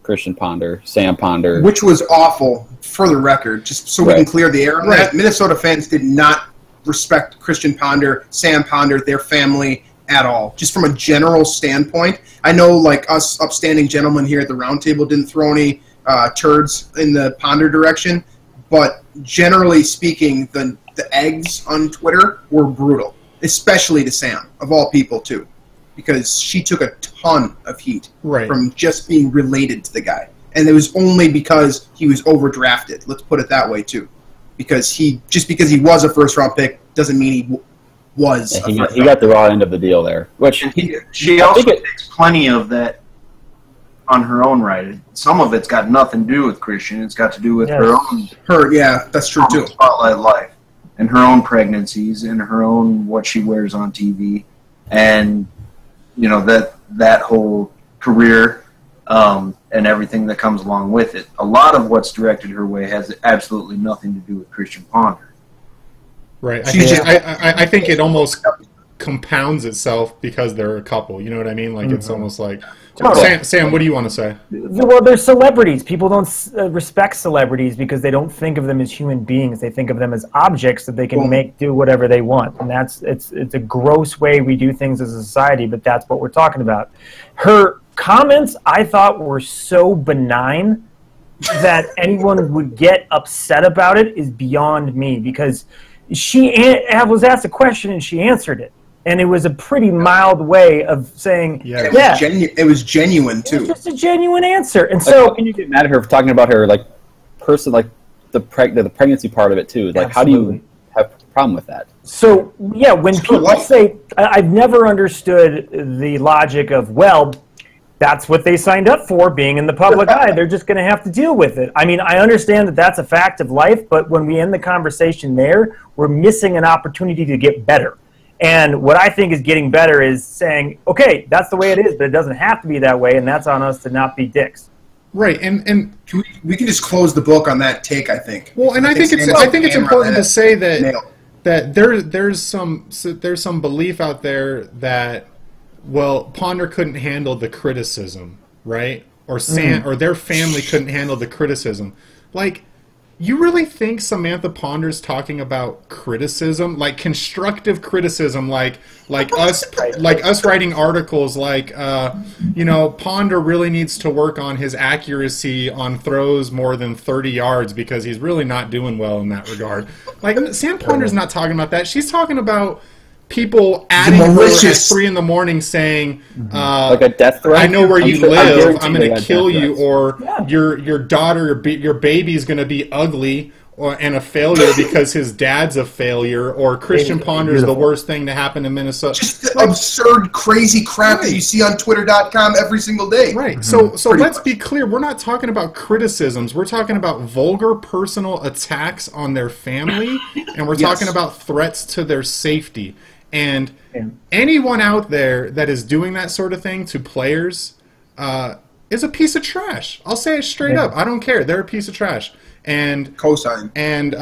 Christian Ponder, Sam Ponder, which was awful. For the record, just so we can clear the air on that, Minnesota fans did not respect Christian Ponder, Sam Ponder, their family at all. Just from a general standpoint, I know like us upstanding gentlemen here at the Roundtable didn't throw any turds in the Ponder direction, but generally speaking, the eggs on Twitter were brutal, especially to Sam, of all people too, because she took a ton of heat from just being related to the guy. And it was only because he was overdrafted. Let's put it that way too, because he was a first-round pick doesn't mean he was. Yeah, he got the raw end of the deal there. Which she also takes plenty of that on her own right. Some of it's got nothing to do with Christian. It's got to do with her own. That's true too. Spotlight life, and her own pregnancies, and her own what she wears on TV, and that whole career. And everything that comes along with it. A lot of what's directed her way has absolutely nothing to do with Christian Ponder. Right. I think it almost compounds itself because they're a couple. You know what I mean? Like it's almost like Sam, what do you want to say? Well, they're celebrities. People don't respect celebrities because they don't think of them as human beings. They think of them as objects that they can do whatever they want. And it's a gross way we do things as a society, but that's what we're talking about. Her comments, I thought, were so benign that anyone would get upset about it is beyond me, because she was asked a question and she answered it. And it was a pretty mild way of saying, it was genuine too. It was just a genuine answer. And so, how can you get mad at her for talking about her the pregnancy part of it too? Like, how do you have a problem with that? So when people say, I've never understood the logic of, well, that's what they signed up for, being in the public eye. They're just going to have to deal with it. I mean, I understand that that's a fact of life, but when we end the conversation there, we're missing an opportunity to get better. And what I think is getting better is saying, okay, that's the way it is, but it doesn't have to be that way, and that's on us to not be dicks. Right, and we can just close the book on that take, I think. Well, and I think it's important to say that there's some belief out there that, well, Ponder couldn't handle the criticism, right? Or or their family couldn't handle the criticism. Like, you really think Samantha Ponder's talking about criticism, like constructive criticism, like us writing articles, like Ponder really needs to work on his accuracy on throws more than 30 yards because he's really not doing well in that regard. Like, Sam Ponder's not talking about that. She's talking about people adding her at 3 a.m. saying, like a death threat. I know where you live. I'm going to kill you, or your daughter, your baby's going to be ugly and a failure because his dad's a failure, or Christian Ponder is the worst thing to happen in Minnesota. Just the absurd, crazy crap that you see on Twitter.com every single day. Right. So let's be clear. We're not talking about criticisms. We're talking about vulgar personal attacks on their family, and we're talking about threats to their safety. And anyone out there that is doing that sort of thing to players is a piece of trash. I'll say it straight up. I don't care. They're a piece of trash. And cosign. And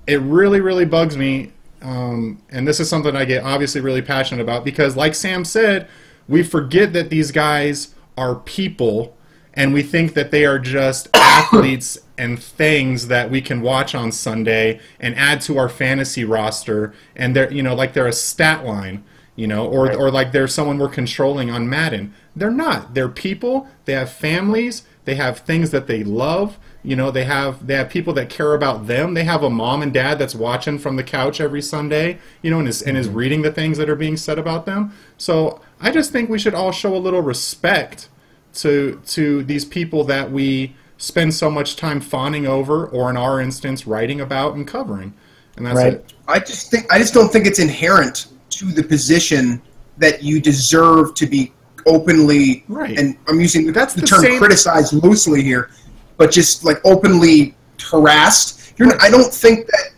it really, really bugs me. And this is something I get obviously really passionate about because, like Sam said, we forget that these guys are people, and we think that they are just athletes and things that we can watch on Sunday and add to our fantasy roster, and they're like they're a stat line, or like they're someone we're controlling on Madden. They're not. They're people. They have families. They have things that they love. They have people that care about them. They have a mom and dad that's watching from the couch every Sunday, and is reading the things that are being said about them. So I just think we should all show a little respect to these people that we spend so much time fawning over, or in our instance, writing about and covering. And that's it. I just don't think it's inherent to the position that you deserve to be openly, and I'm using the term criticized loosely here, but just like openly harassed. I don't think that,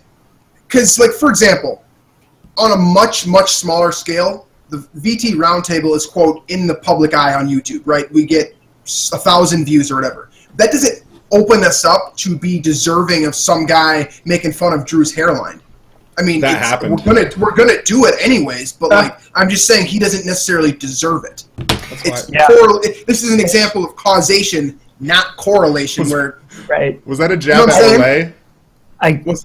because like, for example, on a much, much smaller scale, the VT Roundtable is, quote, in the public eye on YouTube, right? We get 1,000 views or whatever. That doesn't open us up to be deserving of some guy making fun of Drew's hairline. I mean, we're gonna do it anyways, but like, I'm just saying he doesn't necessarily deserve it. This is an example of causation, not correlation. Was that a jab at LA? Was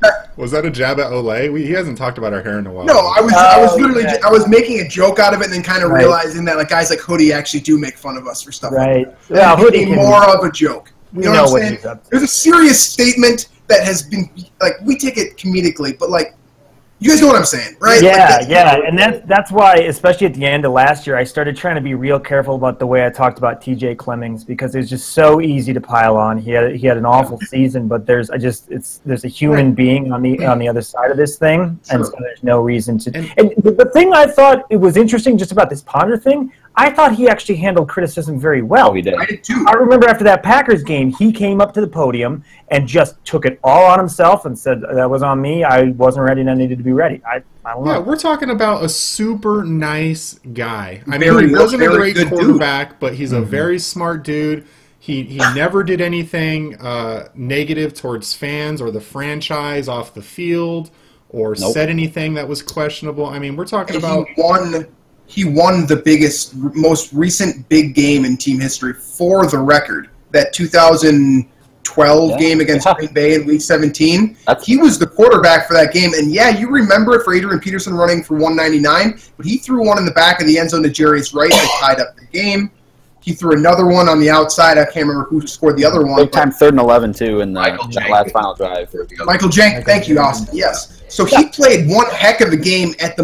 that a jab at Olay? He hasn't talked about our hair in a while. No, I was literally I was making a joke out of it and then kind of realizing that like guys like Hoodie actually do make fun of us for stuff like that. Yeah, Hoodie more of a joke. You know what I'm saying? There's a serious statement that has been like we take it comedically, but like you guys know what I'm saying, right? Yeah, and that's why, especially at the end of last year, I started trying to be real careful about the way I talked about TJ Clemmings because it's just so easy to pile on. He had an awful season, but there's a human being on the other side of this thing, and so there's no reason to. And the thing I thought it was interesting just about this Ponder thing, I thought he actually handled criticism very well. Oh, he did. I did too. I remember after that Packers game, he came up to the podium and just took it all on himself and said, that was on me. I wasn't ready and I needed to be ready. I don't know. Yeah, we're talking about a super nice guy. I mean, he wasn't a great quarterback, but he's a very smart dude. He never did anything negative towards fans or the franchise off the field or said anything that was questionable. I mean, we're talking about... He won the biggest, most recent big game in team history for the record. That 2012 game against Green Bay in Week 17. He was the quarterback for that game. And, yeah, you remember it for Adrian Peterson running for 199, but he threw one in the back of the end zone to Jerry's right that tied up the game. He threw another one on the outside. I can't remember who scored the other one. Big time 3rd and 11, too, in the last final drive. Michael Jenk. Thank you, Austin. Yes. So he played one heck of a game at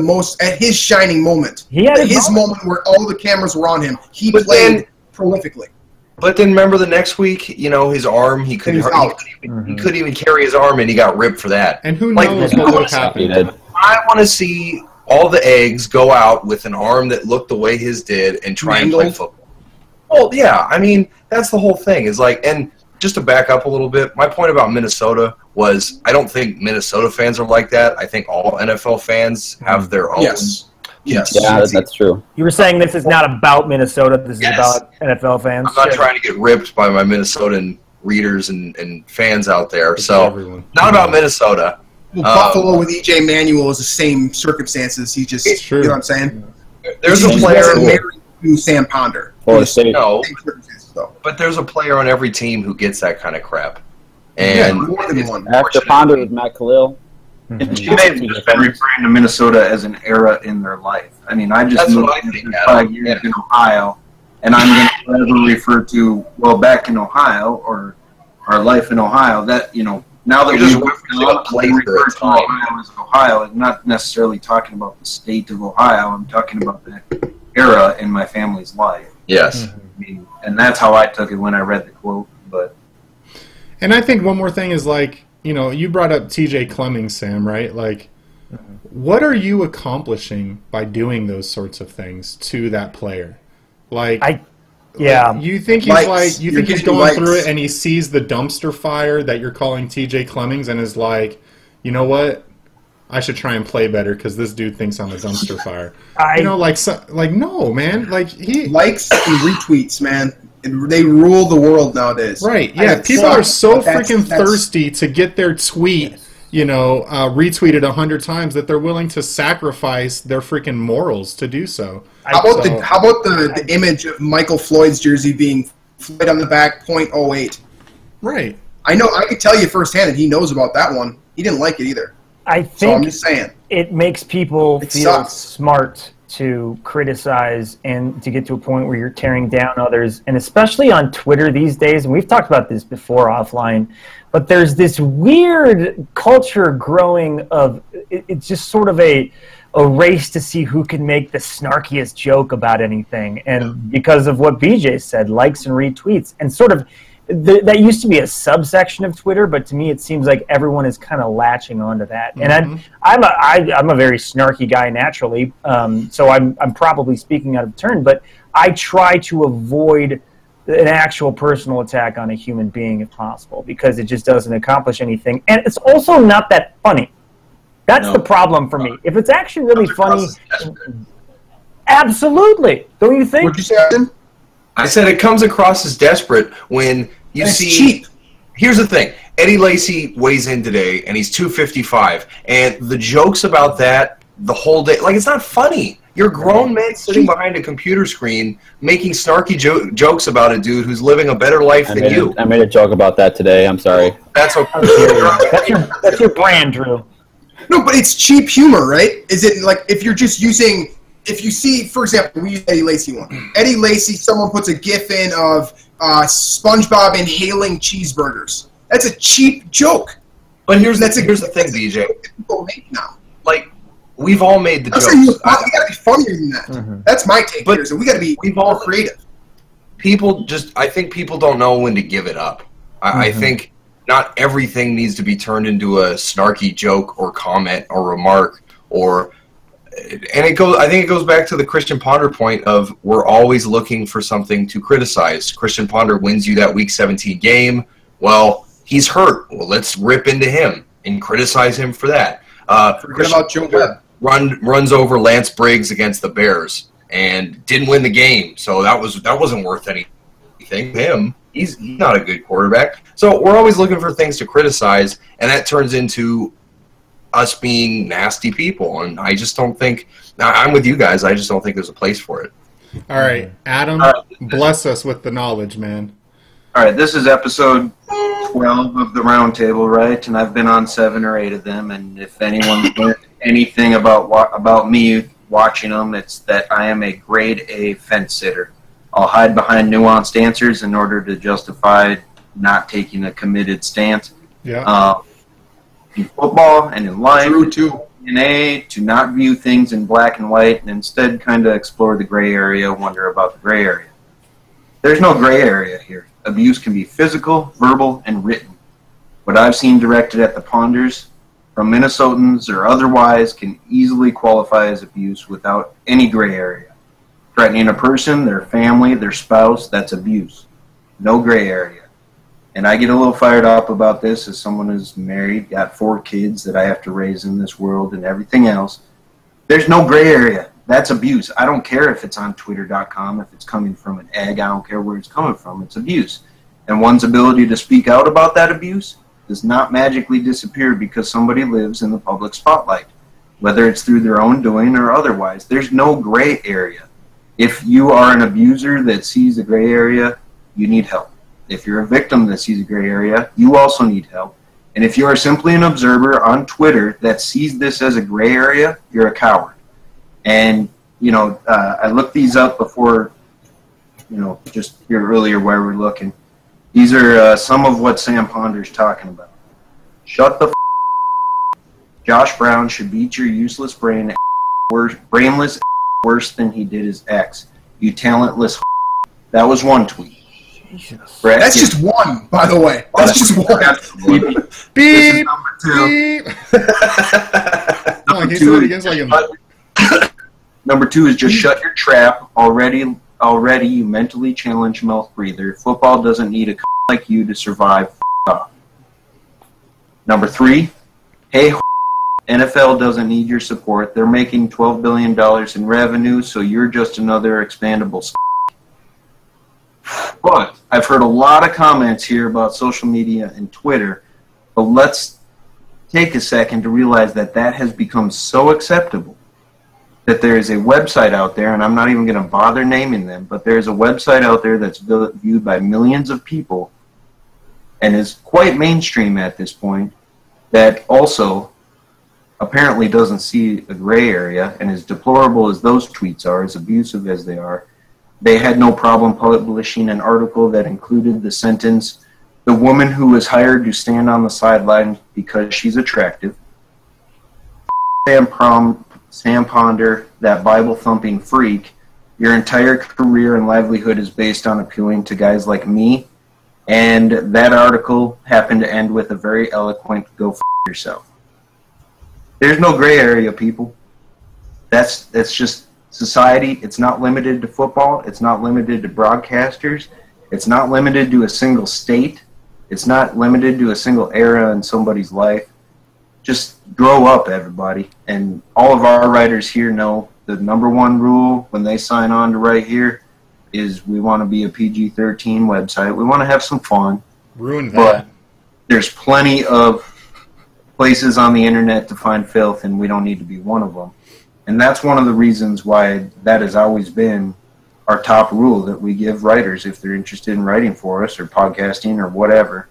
his shining moment. He had his moment where all the cameras were on him. He played prolifically. But then remember the next week, his arm, he couldn't even carry his arm, and he got ripped for that. And who knows what would have happened. I want to see all the eggs go out with an arm that looked the way his did and try and play football. Well, yeah, I mean, that's the whole thing. Is like, and just to back up a little bit, my point about Minnesota was I don't think Minnesota fans are like that. I think all NFL fans have their own. Yes. Yeah, that's true. You were saying this is not about Minnesota. This is about NFL fans. I'm not trying to get ripped by my Minnesotan readers and fans out there. So, not about Minnesota. Well, Buffalo with E.J. Manuel is the same circumstances. He just, you know what I'm saying? There's a player married to Sam Ponder. No, but there's a player on every team who gets that kind of crap. And more than one. After Ponder was Matt Khalil. You may have just been referring to Minnesota as an era in their life. I mean, I just moved 5 years in Ohio, and I'm going to forever refer to, back in Ohio, or our life in Ohio, that, now that we refer to Ohio as Ohio, I'm not necessarily talking about the state of Ohio. I'm talking about the era in my family's life. Yes. I mean, and that's how I took it when I read the quote. And I think one more thing is like, you brought up TJ Clemmings, Sam, right? Like, what are you accomplishing by doing those sorts of things to that player? Like, you think he's going through it and he sees the dumpster fire that you're calling TJ Clemmings and is like, you know what? I should try and play better because this dude thinks I'm a dumpster fire. No, man. Like he likes and retweets, man. They rule the world nowadays. Right, yeah. People are so freaking thirsty to get their tweet, retweeted 100 times that they're willing to sacrifice their freaking morals to do so. How about the image of Michael Floyd's jersey being Floyd on the back, .08? Right. I know. I could tell you firsthand that he knows about that one. He didn't like it either. I think so I'm just saying. It makes people feel smart to criticize and to get to a point where you're tearing down others, and especially on Twitter these days, and we've talked about this before offline, but there's this weird culture growing of it's just sort of a race to see who can make the snarkiest joke about anything, and because of what BJ said, likes and retweets, and sort of that used to be a subsection of Twitter, but to me it seems like everyone is kind of latching onto that. And I'm a very snarky guy naturally, so I'm probably speaking out of turn, but I try to avoid an actual personal attack on a human being if possible, because it just doesn't accomplish anything. And it's also not that funny. That's the problem for me. If it's actually really funny, absolutely. Don't you think? What'd you say, Adam? I said it comes across as desperate when you see. Cheap. Here's the thing: Eddie Lacy weighs in today, and he's 255, and the jokes about that the whole day, like, it's not funny. You're grown men sitting behind a computer screen making snarky jokes about a dude who's living a better life than you. I made a joke about that today. I'm sorry. That's okay. That's your brand, Drew. No, but it's cheap humor, right? Is it like if you're just using, if you see, for example, we use Eddie Lacy one. Eddie Lacy, someone puts a GIF in of SpongeBob inhaling cheeseburgers. That's a cheap joke. But here's the thing, DJ. People make now. Like, we've all made the jokes. We gotta be funnier than that. Mm-hmm. That's my take here. So we gotta be all creative. I think people don't know when to give it up. I think not everything needs to be turned into a snarky joke or comment or remark I think it goes back to the Christian Ponder point of we're always looking for something to criticize. Christian Ponder wins you that Week 17 game. Well, he's hurt. Well, let's rip into him and criticize him for that. Forget about Joe Webb. Runs over Lance Briggs against the Bears and didn't win the game, so that wasn't worth anything. Him, he's not a good quarterback. So we're always looking for things to criticize, and that turns into us being nasty people. And I just don't think I'm with you guys. I just don't think there's a place for it. All right, Adam, bless us with the knowledge, man. All right, this is episode 12 of the Roundtable, right? And I've been on 7 or 8 of them. And if anyone's learned anything about me watching them, it's that I am a grade A fence sitter. I'll hide behind nuanced answers in order to justify not taking a committed stance. Yeah. In football and in life, True too. to not view things in black and white and instead kind of explore the gray area, wonder about the gray area. There's no gray area here. Abuse can be physical, verbal, and written. What I've seen directed at the Ponders, from Minnesotans or otherwise, can easily qualify as abuse without any gray area. Threatening a person, their family, their spouse, that's abuse. No gray area. And I get a little fired up about this as someone who's married, got 4 kids that I have to raise in this world and everything else. There's no gray area. That's abuse. I don't care if it's on Twitter.com, if it's coming from an egg. I don't care where it's coming from. It's abuse. And one's ability to speak out about that abuse does not magically disappear because somebody lives in the public spotlight, whether it's through their own doing or otherwise. There's no gray area. If you are an abuser that sees a gray area, you need help. If you're a victim that sees a gray area, you also need help. And if you are simply an observer on Twitter that sees this as a gray area, you're a coward. And, I looked these up before, just here earlier while we're looking. These are some of what Sam Ponder's talking about. Shut the Josh Brown should beat your useless brain brainless worse than he did his ex. You talentless That was one tweet. Jesus. That's just one, by the way. That's just one. Beep. Number 2. Number 2 is just shut your trap. Already, you mentally challenged mouth breather. Football doesn't need a like you to survive. Off. Number 3, hey, NFL doesn't need your support. They're making $12 billion in revenue, so you're just another expandable. But I've heard a lot of comments here about social media and Twitter, but let's take a second to realize that has become so acceptable that there is a website out there, and I'm not even going to bother naming them, but there's a website out there that's viewed by millions of people and is quite mainstream at this point that also apparently doesn't see a gray area, and as deplorable as those tweets are, as abusive as they are, they had no problem publishing an article that included the sentence, "The woman who was hired to stand on the sideline because she's attractive. Sam Ponder, that Bible-thumping freak, your entire career and livelihood is based on appealing to guys like me." And that article happened to end with a very eloquent, "Go f*** yourself." There's no gray area, people. That's just society. It's not limited to football. It's not limited to broadcasters. It's not limited to a single state. It's not limited to a single era in somebody's life. Just grow up, everybody. And all of our writers here know the number 1 rule when they sign on to write here is we want to be a PG-13 website. We want to have some fun. Ruin that. But there's plenty of places on the internet to find filth, and we don't need to be one of them. And that's one of the reasons why that has always been our top rule that we give writers if they're interested in writing for us or podcasting or whatever,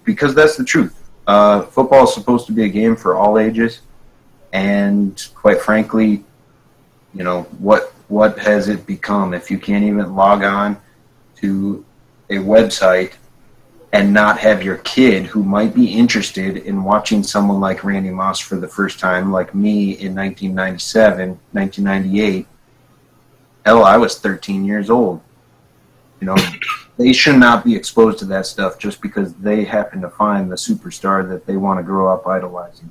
because that's the truth. Football is supposed to be a game for all ages, and quite frankly, you know, what has it become if you can't even log on to a website and not have your kid who might be interested in watching someone like Randy Moss for the first time, like me in 1997, 1998. Hell, I was 13 years old. You know, they should not be exposed to that stuff just because they happen to find the superstar that they want to grow up idolizing.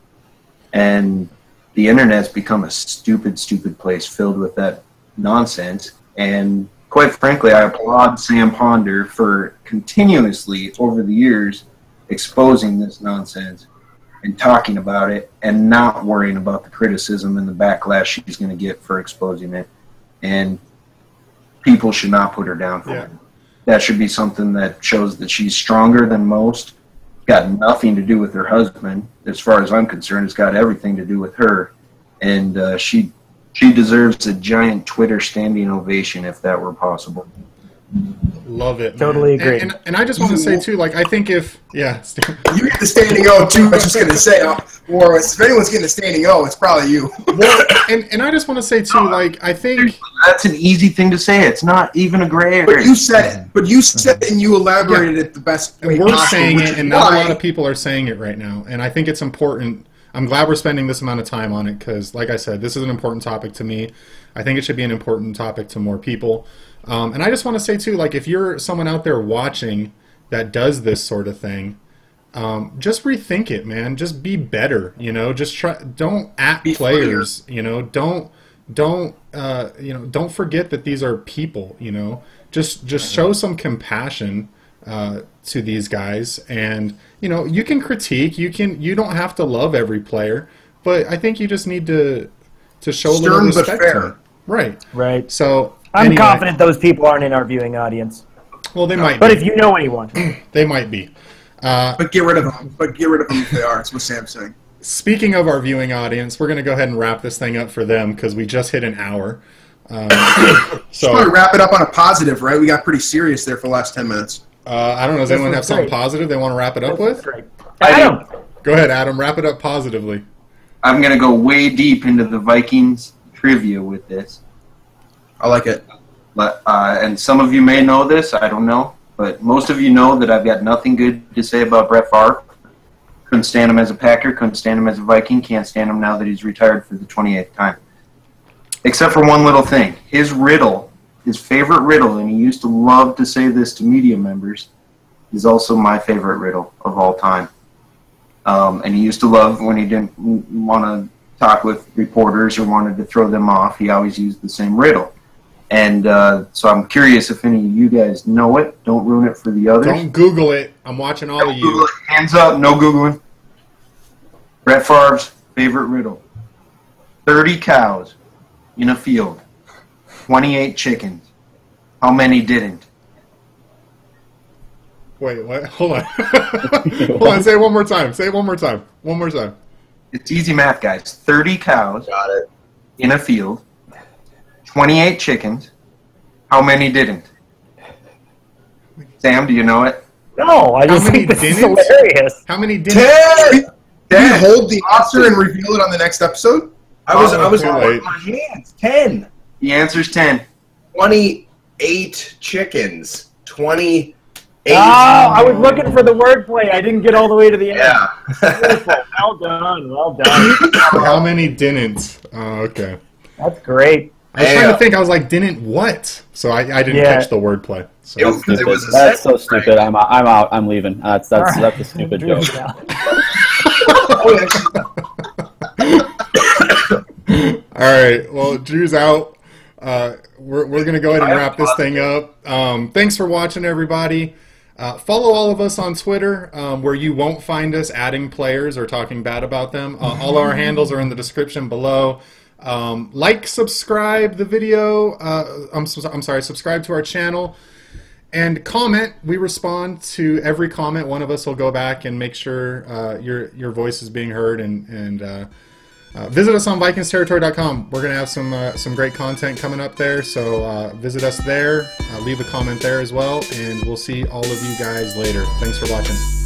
And the internet's become a stupid, stupid place filled with that nonsense. And quite frankly, I applaud Sam Ponder for continuously over the years exposing this nonsense and talking about it and not worrying about the criticism and the backlash she's going to get for exposing it. And people should not put her down for it. That should be something that shows that she's stronger than most. Got nothing to do with her husband. As far as I'm concerned, it's got everything to do with her. And she deserves a giant Twitter standing ovation if that were possible. Love it. Totally agree. And I just want to say, too, like, I think if, you get the standing O, too. I was just going to say, or if anyone's getting a standing O, it's probably you. Well, and I just want to say, too, like, I think... That's an easy thing to say. It's not even a gray area. But you said it. But you said it and you elaborated it the best way possible. We're saying it, and not a lot of people are saying it right now. And I think it's important. I'm glad we're spending this amount of time on it because, like I said, this is an important topic to me. I think it should be an important topic to more people. And I just want to say, too, like, if you're someone out there watching that does this sort of thing, just rethink it, man. Just be better, you know. Just don't be players, you know. Don't forget that these are people, you know. Just show some compassion to these guys, and you know, you can critique. You don't have to love every player, but I think you just need to show a little respect to them. Right. So I'm confident those people aren't in our viewing audience. Well, they might be. But if you know anyone. They might be. But get rid of them. But get rid of them if they are. That's what Sam's saying. Speaking of our viewing audience, we're going to go ahead and wrap this thing up for them because we just hit an hour. So probably wrap it up on a positive, right? We got pretty serious there for the last 10 minutes. I don't know. Does anyone have something positive they want to wrap it up with? Adam! Go ahead, Adam. Wrap it up positively. I'm going to go way deep into the Vikings trivia with this. I like it. But and some of you may know this. I don't know. But most of you know that I've got nothing good to say about Brett Favre. Couldn't stand him as a Packer. Couldn't stand him as a Viking. Can't stand him now that he's retired for the 28th time. Except for one little thing. His riddle, his favorite riddle, and he used to love to say this to media members, is also my favorite riddle of all time. And he used to love when he didn't want to talk with reporters or wanted to throw them off, he always used the same riddle. And so I'm curious if any of you guys know it. Don't ruin it for the others. Don't Google it. I'm watching all of you. Hands up. No Googling. Brett Favre's favorite riddle. 30 cows in a field. 28 chickens. How many didn't? Wait, what? Hold on. Hold on. Say it one more time. Say it one more time. One more time. It's easy math, guys. 30 cows in a field. 28 chickens. How many didn't? Sam, do you know it? No, I just think this is hilarious. How many didn't? 10! Can we hold the answer and reveal it on the next episode? I was with my hands. 10. The answer's 10. 28 chickens. 28. Oh, I was looking for the wordplay. I didn't get all the way to the end. Yeah. Beautiful. Well done. Well done. How many didn't? Oh, okay. That's great. I was trying to think. I was like, didn't what? So I didn't catch the wordplay. So. That's so stupid. I'm out. I'm leaving. That's a stupid joke. All right. Well, Drew's out. We're gonna go ahead and wrap this thing up. Thanks for watching, everybody. Follow all of us on Twitter, where you won't find us adding players or talking bad about them. All our handles are in the description below. Like, subscribe the video. I'm sorry, subscribe to our channel. And comment. We respond to every comment. One of us will go back and make sure your voice is being heard and Visit us on VikingsTerritory.com. We're going to have some great content coming up there, so visit us there. Leave a comment there as well, and we'll see all of you guys later. Thanks for watching.